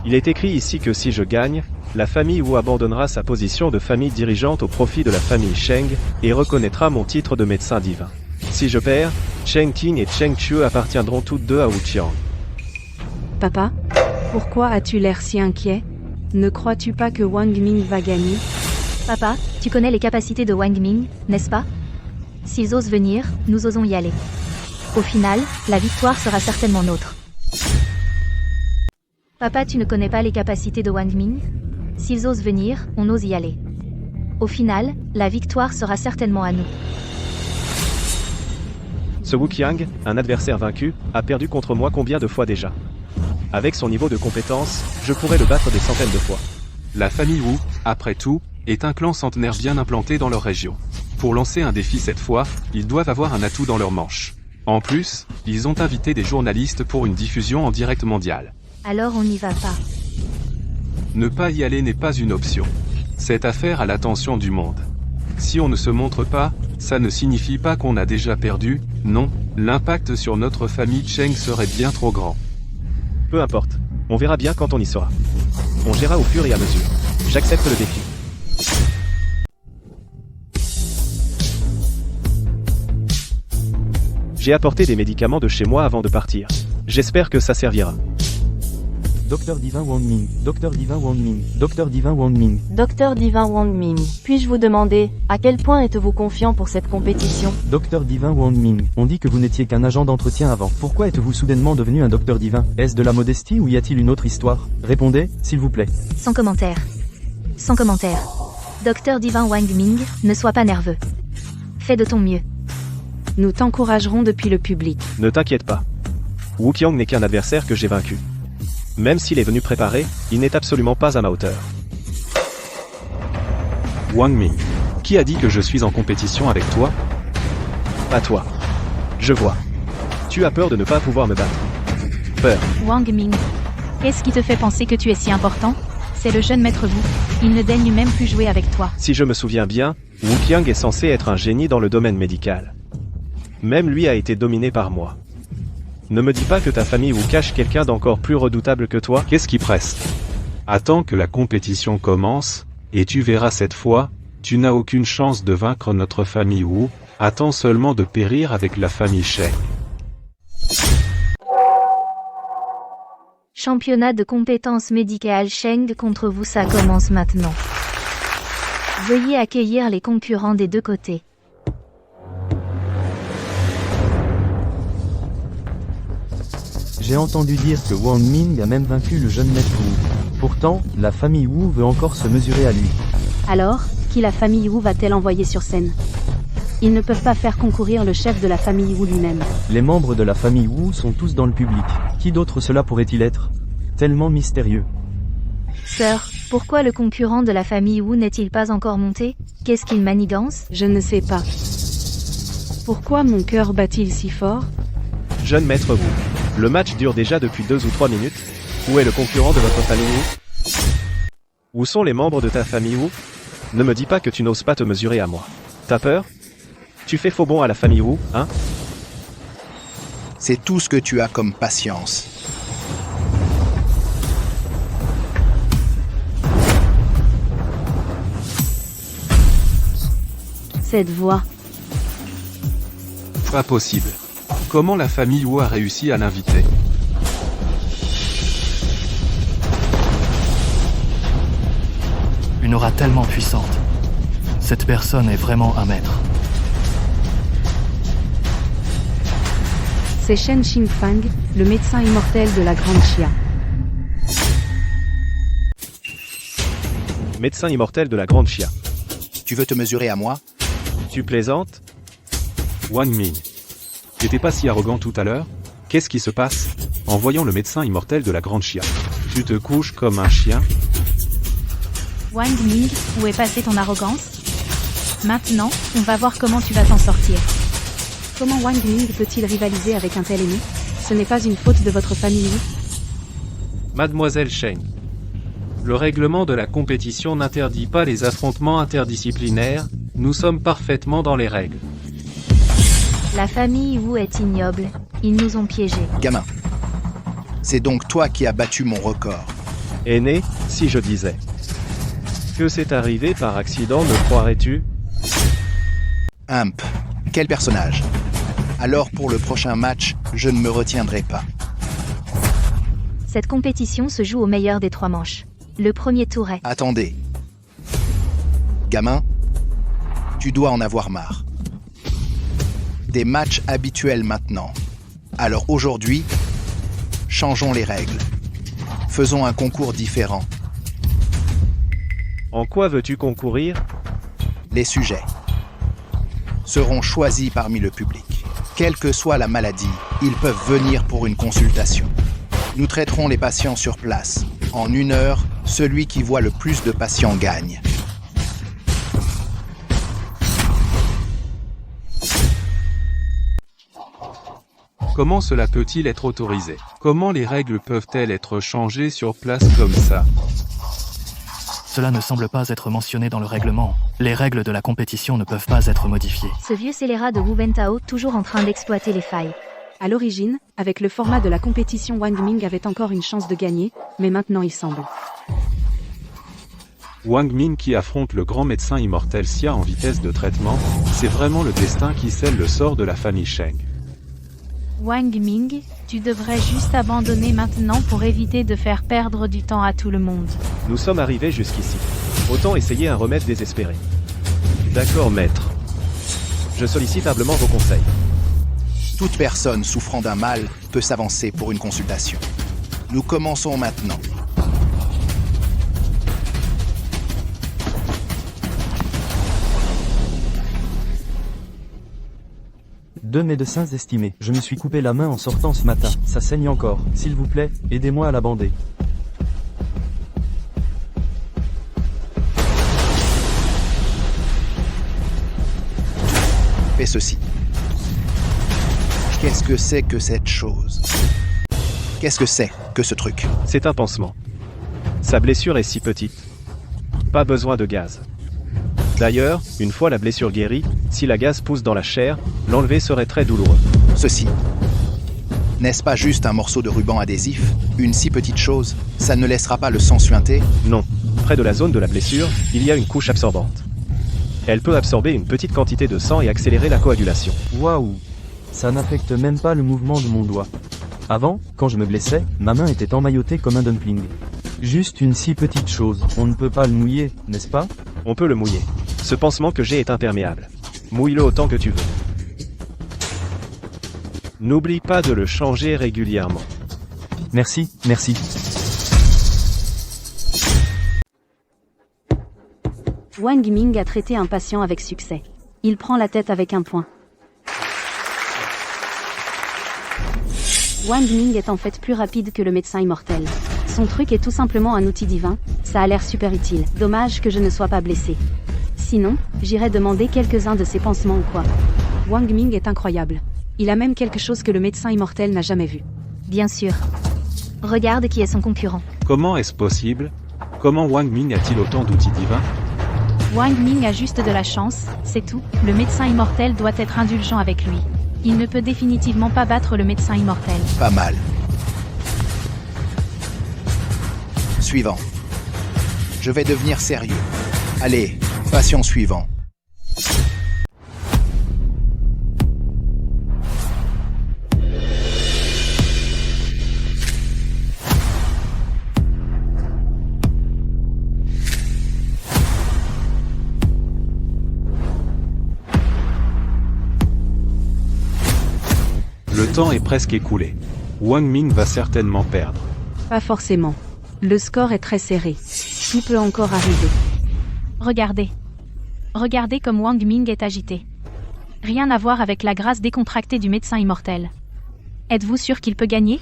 Il est écrit ici que si je gagne, la famille Wu abandonnera sa position de famille dirigeante au profit de la famille Cheng, et reconnaîtra mon titre de médecin divin. Si je perds, Cheng Qing et Cheng Chue appartiendront toutes deux à Wu Qiang. Papa, pourquoi as-tu l'air si inquiet? Ne crois-tu pas que Wang Ming va gagner? Papa, tu connais les capacités de Wang Ming, n'est-ce pas? S'ils osent venir, nous osons y aller. Au final, la victoire sera certainement nôtre. Papa, tu ne connais pas les capacités de Wang Ming? S'ils osent venir, on ose y aller. Au final, la victoire sera certainement à nous. Ce Wu Qiang, un adversaire vaincu, a perdu contre moi combien de fois déjà? Avec son niveau de compétence, je pourrais le battre des centaines de fois. La famille Wu, après tout, est un clan centenaire bien implanté dans leur région. Pour lancer un défi cette fois, ils doivent avoir un atout dans leur manche. En plus, ils ont invité des journalistes pour une diffusion en direct mondiale. Alors on n'y va pas. Ne pas y aller n'est pas une option. Cette affaire a l'attention du monde. Si on ne se montre pas, Ça ne signifie pas qu'on a déjà perdu, non, l'impact sur notre famille Cheng serait bien trop grand. Peu importe. On verra bien quand on y sera. On gérera au fur et à mesure. J'accepte le défi. J'ai apporté des médicaments de chez moi avant de partir. J'espère que ça servira. Docteur Divin Wang Ming, Docteur Divin Wang Ming, Docteur Divin Wang Ming. Docteur Divin Wang Ming, puis-je vous demander, à quel point êtes-vous confiant pour cette compétition? Docteur Divin Wang Ming, on dit que vous n'étiez qu'un agent d'entretien avant. Pourquoi êtes-vous soudainement devenu un docteur divin? Est-ce de la modestie ou y a-t-il une autre histoire? Répondez, s'il vous plaît. Sans commentaire. Sans commentaire. Docteur Divin Wang Ming, ne sois pas nerveux. Fais de ton mieux. Nous t'encouragerons depuis le public. Ne t'inquiète pas. Wu Qiang n'est qu'un adversaire que j'ai vaincu. Même s'il est venu préparé, il n'est absolument pas à ma hauteur. Wang Ming. Qui a dit que je suis en compétition avec toi? Pas toi. Je vois. Tu as peur de ne pas pouvoir me battre. Peur. Wang Ming. Qu'est-ce qui te fait penser que tu es si important? C'est le jeune maître Wu. Il ne daigne même plus jouer avec toi. Si je me souviens bien, Wu Qiang est censé être un génie dans le domaine médical. Même lui a été dominé par moi. Ne me dis pas que ta famille vous cache quelqu'un d'encore plus redoutable que toi. Qu'est-ce qui presse? Attends que la compétition commence, et tu verras cette fois, tu n'as aucune chance de vaincre notre famille Wu, attends seulement de périr avec la famille Sheng. Championnat de compétences médicales Sheng contre vous, ça commence maintenant. Veuillez accueillir les concurrents des deux côtés. J'ai entendu dire que Wang Ming a même vaincu le jeune maître Wu. Pourtant, la famille Wu veut encore se mesurer à lui. Alors, qui la famille Wu va-t-elle envoyer sur scène? Ils ne peuvent pas faire concourir le chef de la famille Wu lui-même. Les membres de la famille Wu sont tous dans le public. Qui d'autre cela pourrait-il être? Tellement mystérieux. Sœur, pourquoi le concurrent de la famille Wu n'est-il pas encore monté? Qu'est-ce qu'il manigance? Je ne sais pas. Pourquoi mon cœur bat-il si fort? Jeune maître Wu. Le match dure déjà depuis 2 ou 3 minutes. Où est le concurrent de votre famille Wu? Où sont les membres de ta famille Wu? Ne me dis pas que tu n'oses pas te mesurer à moi. T'as peur? Tu fais faux bon à la famille Wu, hein? C'est tout ce que tu as comme patience. Cette voix. Pas possible. Comment la famille Wu a réussi à l'inviter? Une aura tellement puissante. Cette personne est vraiment un maître. C'est Shen Xingfang, le médecin immortel de la Grande Chia. Médecin immortel de la Grande Chia. Tu veux te mesurer à moi? Tu plaisantes? Wang Ming. T'étais pas si arrogant tout à l'heure? Qu'est-ce qui se passe? En voyant le médecin immortel de la Grande Chia, tu te couches comme un chien? Wang Ming, où est passée ton arrogance? Maintenant, on va voir comment tu vas t'en sortir. Comment Wang Ming peut-il rivaliser avec un tel ennemi? Ce n'est pas une faute de votre famille Wu. Mademoiselle Sheng. Le règlement de la compétition n'interdit pas les affrontements interdisciplinaires, nous sommes parfaitement dans les règles. La famille Wu est ignoble, ils nous ont piégés. Gamin, c'est donc toi qui as battu mon record. Aîné, si je disais que c'est arrivé par accident, me croirais-tu? Imp, quel personnage. Alors pour le prochain match, je ne me retiendrai pas. Cette compétition se joue au meilleur des 3 manches. Le premier tour est... Attendez. Gamin, tu dois en avoir marre. Des matchs habituels maintenant. Alors aujourd'hui, changeons les règles. Faisons un concours différent. En quoi veux-tu concourir? Les sujets seront choisis parmi le public. Quelle que soit la maladie, ils peuvent venir pour une consultation. Nous traiterons les patients sur place. En 1 heure, celui qui voit le plus de patients gagne. Comment cela peut-il être autorisé? Comment les règles peuvent-elles être changées sur place comme ça? Cela ne semble pas être mentionné dans le règlement. Les règles de la compétition ne peuvent pas être modifiées. Ce vieux scélérat de Wu Wentao toujours en train d'exploiter les failles. À l'origine, avec le format de la compétition, Wang Ming avait encore une chance de gagner, mais maintenant il semble. Wang Ming qui affronte le grand médecin immortel Xia en vitesse de traitement, c'est vraiment le destin qui scelle le sort de la famille Sheng. Wang Ming, tu devrais juste abandonner maintenant pour éviter de faire perdre du temps à tout le monde. Nous sommes arrivés jusqu'ici. Autant essayer un remède désespéré. D'accord, maître. Je sollicite humblement vos conseils. Toute personne souffrant d'un mal peut s'avancer pour une consultation. Nous commençons maintenant. Deux médecins estimés. Je me suis coupé la main en sortant ce matin. Ça saigne encore. S'il vous plaît, aidez-moi à la bander. Fais ceci. Qu'est-ce que c'est que cette chose? Qu'est-ce que c'est que ce truc? C'est un pansement. Sa blessure est si petite. Pas besoin de gaz. D'ailleurs, une fois la blessure guérie, si la gaze pousse dans la chair, l'enlever serait très douloureux. Ceci. N'est-ce pas juste un morceau de ruban adhésif? Une si petite chose, ça ne laissera pas le sang suinter? Non. Près de la zone de la blessure, il y a une couche absorbante. Elle peut absorber une petite quantité de sang et accélérer la coagulation. Waouh! Ça n'affecte même pas le mouvement de mon doigt. Avant, quand je me blessais, ma main était emmaillotée comme un dumpling. Juste une si petite chose, on ne peut pas le mouiller, n'est-ce pas? On peut le mouiller. Ce pansement que j'ai est imperméable. Mouille-le autant que tu veux. N'oublie pas de le changer régulièrement. Merci, merci. Wang Ming a traité un patient avec succès. Il prend la tête avec un poing. Wang Ming est en fait plus rapide que le médecin immortel. Son truc est tout simplement un outil divin, ça a l'air super utile. Dommage que je ne sois pas blessé. Sinon, j'irai demander quelques-uns de ses pansements ou quoi. Wang Ming est incroyable. Il a même quelque chose que le médecin immortel n'a jamais vu. Bien sûr. Regarde qui est son concurrent. Comment est-ce possible? Comment Wang Ming a-t-il autant d'outils divins? Wang Ming a juste de la chance, c'est tout. Le médecin immortel doit être indulgent avec lui. Il ne peut définitivement pas battre le médecin immortel. Pas mal. Suivant. Je vais devenir sérieux. Allez, patient suivant. Le temps est presque écoulé. Wang Ming va certainement perdre. Pas forcément. Le score est très serré. Tout peut encore arriver. Regardez. Regardez comme Wang Ming est agité. Rien à voir avec la grâce décontractée du médecin immortel. Êtes-vous sûr qu'il peut gagner?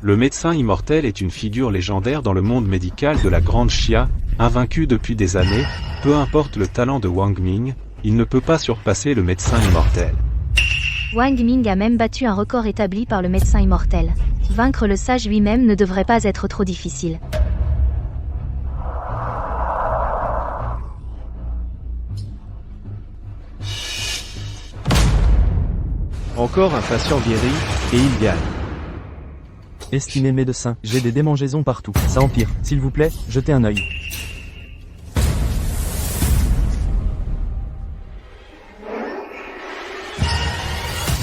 Le médecin immortel est une figure légendaire dans le monde médical de la Grande Xia, invaincu depuis des années, peu importe le talent de Wang Ming, il ne peut pas surpasser le médecin immortel. Wang Ming a même battu un record établi par le médecin immortel. Vaincre le sage lui-même ne devrait pas être trop difficile. Encore un patient guéri, et il gagne. Estimé médecin, j'ai des démangeaisons partout. Ça empire. S'il vous plaît, jetez un œil.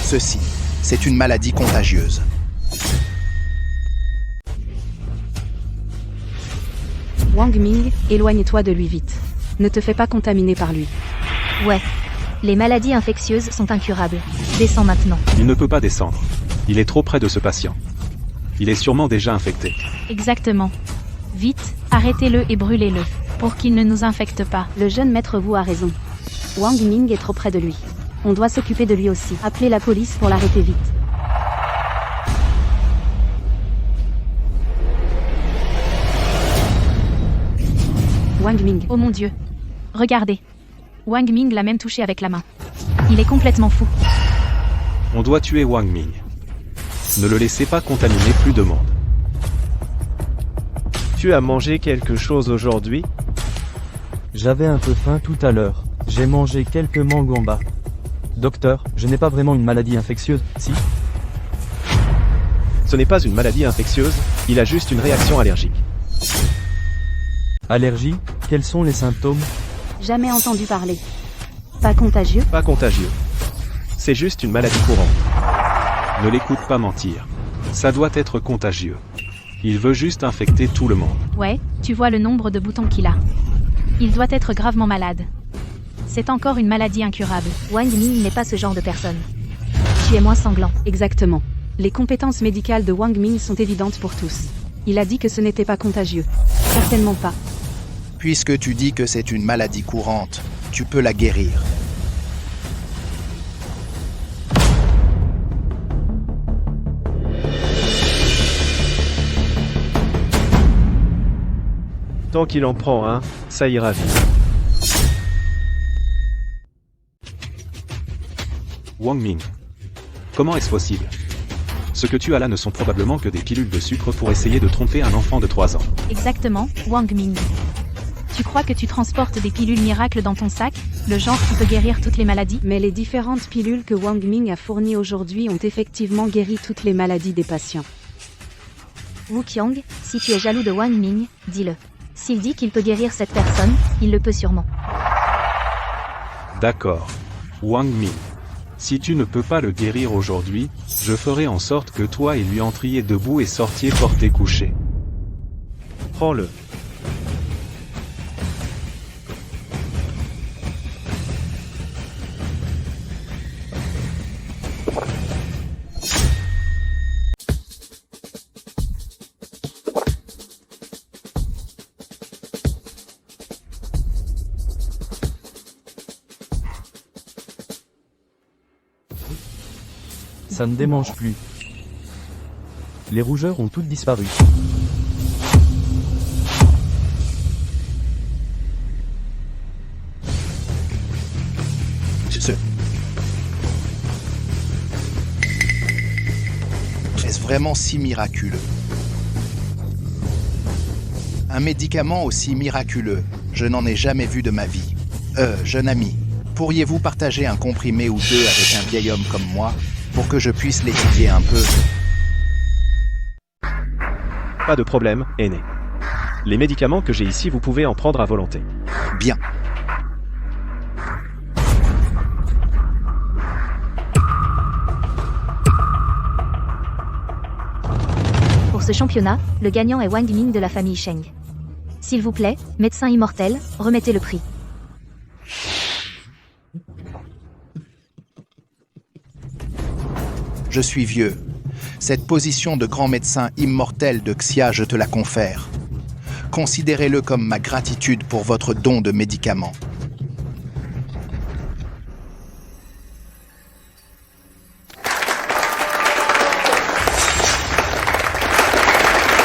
Ceci, c'est une maladie contagieuse. Wang Ming, éloigne-toi de lui vite. Ne te fais pas contaminer par lui. Ouais. Les maladies infectieuses sont incurables. Descends maintenant. Il ne peut pas descendre. Il est trop près de ce patient. Il est sûrement déjà infecté. Exactement. Vite, arrêtez-le et brûlez-le, pour qu'il ne nous infecte pas. Le jeune maître Wu a raison. Wang Ming est trop près de lui. On doit s'occuper de lui aussi. Appelez la police pour l'arrêter vite. Wang Ming. Oh mon Dieu. Regardez. Wang Ming l'a même touché avec la main. Il est complètement fou. On doit tuer Wang Ming. Ne le laissez pas contaminer plus de monde. Tu as mangé quelque chose aujourd'hui? J'avais un peu faim tout à l'heure. J'ai mangé quelques mangues en bas. Docteur, je n'ai pas vraiment une maladie infectieuse, si? Ce n'est pas une maladie infectieuse, il a juste une réaction allergique. Allergie? Quels sont les symptômes? Jamais entendu parler. Pas contagieux? Pas contagieux. C'est juste une maladie courante. Ne l'écoute pas mentir. Ça doit être contagieux. Il veut juste infecter tout le monde. Ouais, tu vois le nombre de boutons qu'il a. Il doit être gravement malade. C'est encore une maladie incurable. Wang Ming n'est pas ce genre de personne. Tu es moins sanglant. Exactement. Les compétences médicales de Wang Ming sont évidentes pour tous. Il a dit que ce n'était pas contagieux. Certainement pas. Puisque tu dis que c'est une maladie courante, tu peux la guérir. Tant qu'il en prend un, ça ira vite. Wang Ming. Comment est-ce possible? Ce que tu as là ne sont probablement que des pilules de sucre pour essayer de tromper un enfant de 3 ans. Exactement, Wang Ming. Tu crois que tu transportes des pilules miracles dans ton sac, le genre qui peut guérir toutes les maladies? Mais les différentes pilules que Wang Ming a fournies aujourd'hui ont effectivement guéri toutes les maladies des patients. Wu Qiang, si tu es jaloux de Wang Ming, dis-le. S'il dit qu'il peut guérir cette personne, il le peut sûrement. D'accord. Wang Ming. Si tu ne peux pas le guérir aujourd'hui, je ferai en sorte que toi et lui entriez debout et sortiez porté couché. Prends-le. Ça ne démange plus. Les rougeurs ont toutes disparu. Est-ce vraiment si miraculeux? Un médicament aussi miraculeux, je n'en ai jamais vu de ma vie. Jeune ami, pourriez-vous partager un comprimé ou deux avec un vieil homme comme moi, pour que je puisse l'étudier un peu? Pas de problème, aîné. Les médicaments que j'ai ici, vous pouvez en prendre à volonté. Bien. Pour ce championnat, le gagnant est Wang Ming de la famille Sheng. S'il vous plaît, médecin immortel, remettez le prix. Je suis vieux. Cette position de grand médecin immortel de Xia, je te la confère. Considérez-le comme ma gratitude pour votre don de médicaments.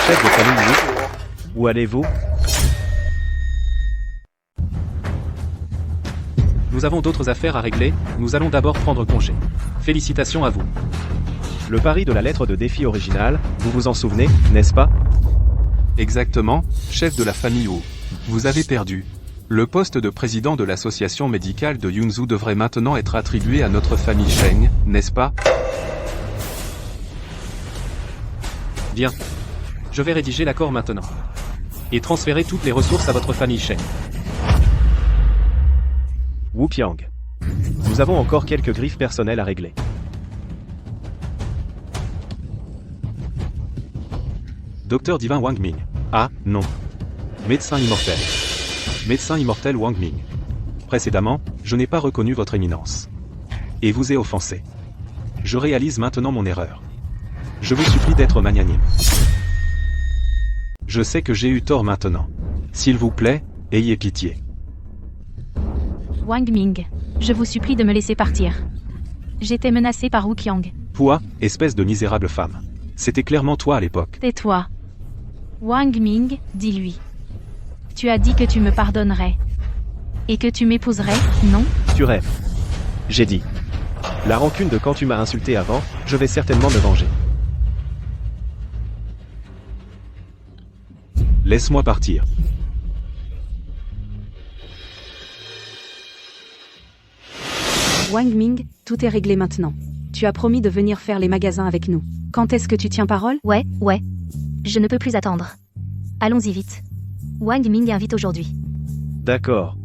Chef de famille Wu, où allez-vous? Nous avons d'autres affaires à régler, nous allons d'abord prendre congé. Félicitations à vous. Le pari de la lettre de défi originale, vous vous en souvenez, n'est-ce pas? Exactement, chef de la famille Wu. Vous avez perdu. Le poste de président de l'association médicale de Yunzhou devrait maintenant être attribué à notre famille Sheng, n'est-ce pas? Bien. Je vais rédiger l'accord maintenant. Et transférer toutes les ressources à votre famille Sheng. Wu Qiang. Nous avons encore quelques griffes personnelles à régler. Docteur divin Wang Ming. Ah, non. Médecin immortel. Médecin immortel Wang Ming. Précédemment, je n'ai pas reconnu votre éminence. Et vous ai offensé. Je réalise maintenant mon erreur. Je vous supplie d'être magnanime. Je sais que j'ai eu tort maintenant. S'il vous plaît, ayez pitié. Wang Ming, je vous supplie de me laisser partir. J'étais menacé par Wu Qiang. Toi, espèce de misérable femme. C'était clairement toi à l'époque. Tais-toi. Wang Ming, dis-lui. Tu as dit que tu me pardonnerais. Et que tu m'épouserais, non? Tu rêves. J'ai dit. La rancune de quand tu m'as insulté avant, je vais certainement me venger. Laisse-moi partir. Wang Ming, tout est réglé maintenant. Tu as promis de venir faire les magasins avec nous. Quand est-ce que tu tiens parole? Ouais. Je ne peux plus attendre. Allons-y vite. Wang Ming invite aujourd'hui. D'accord.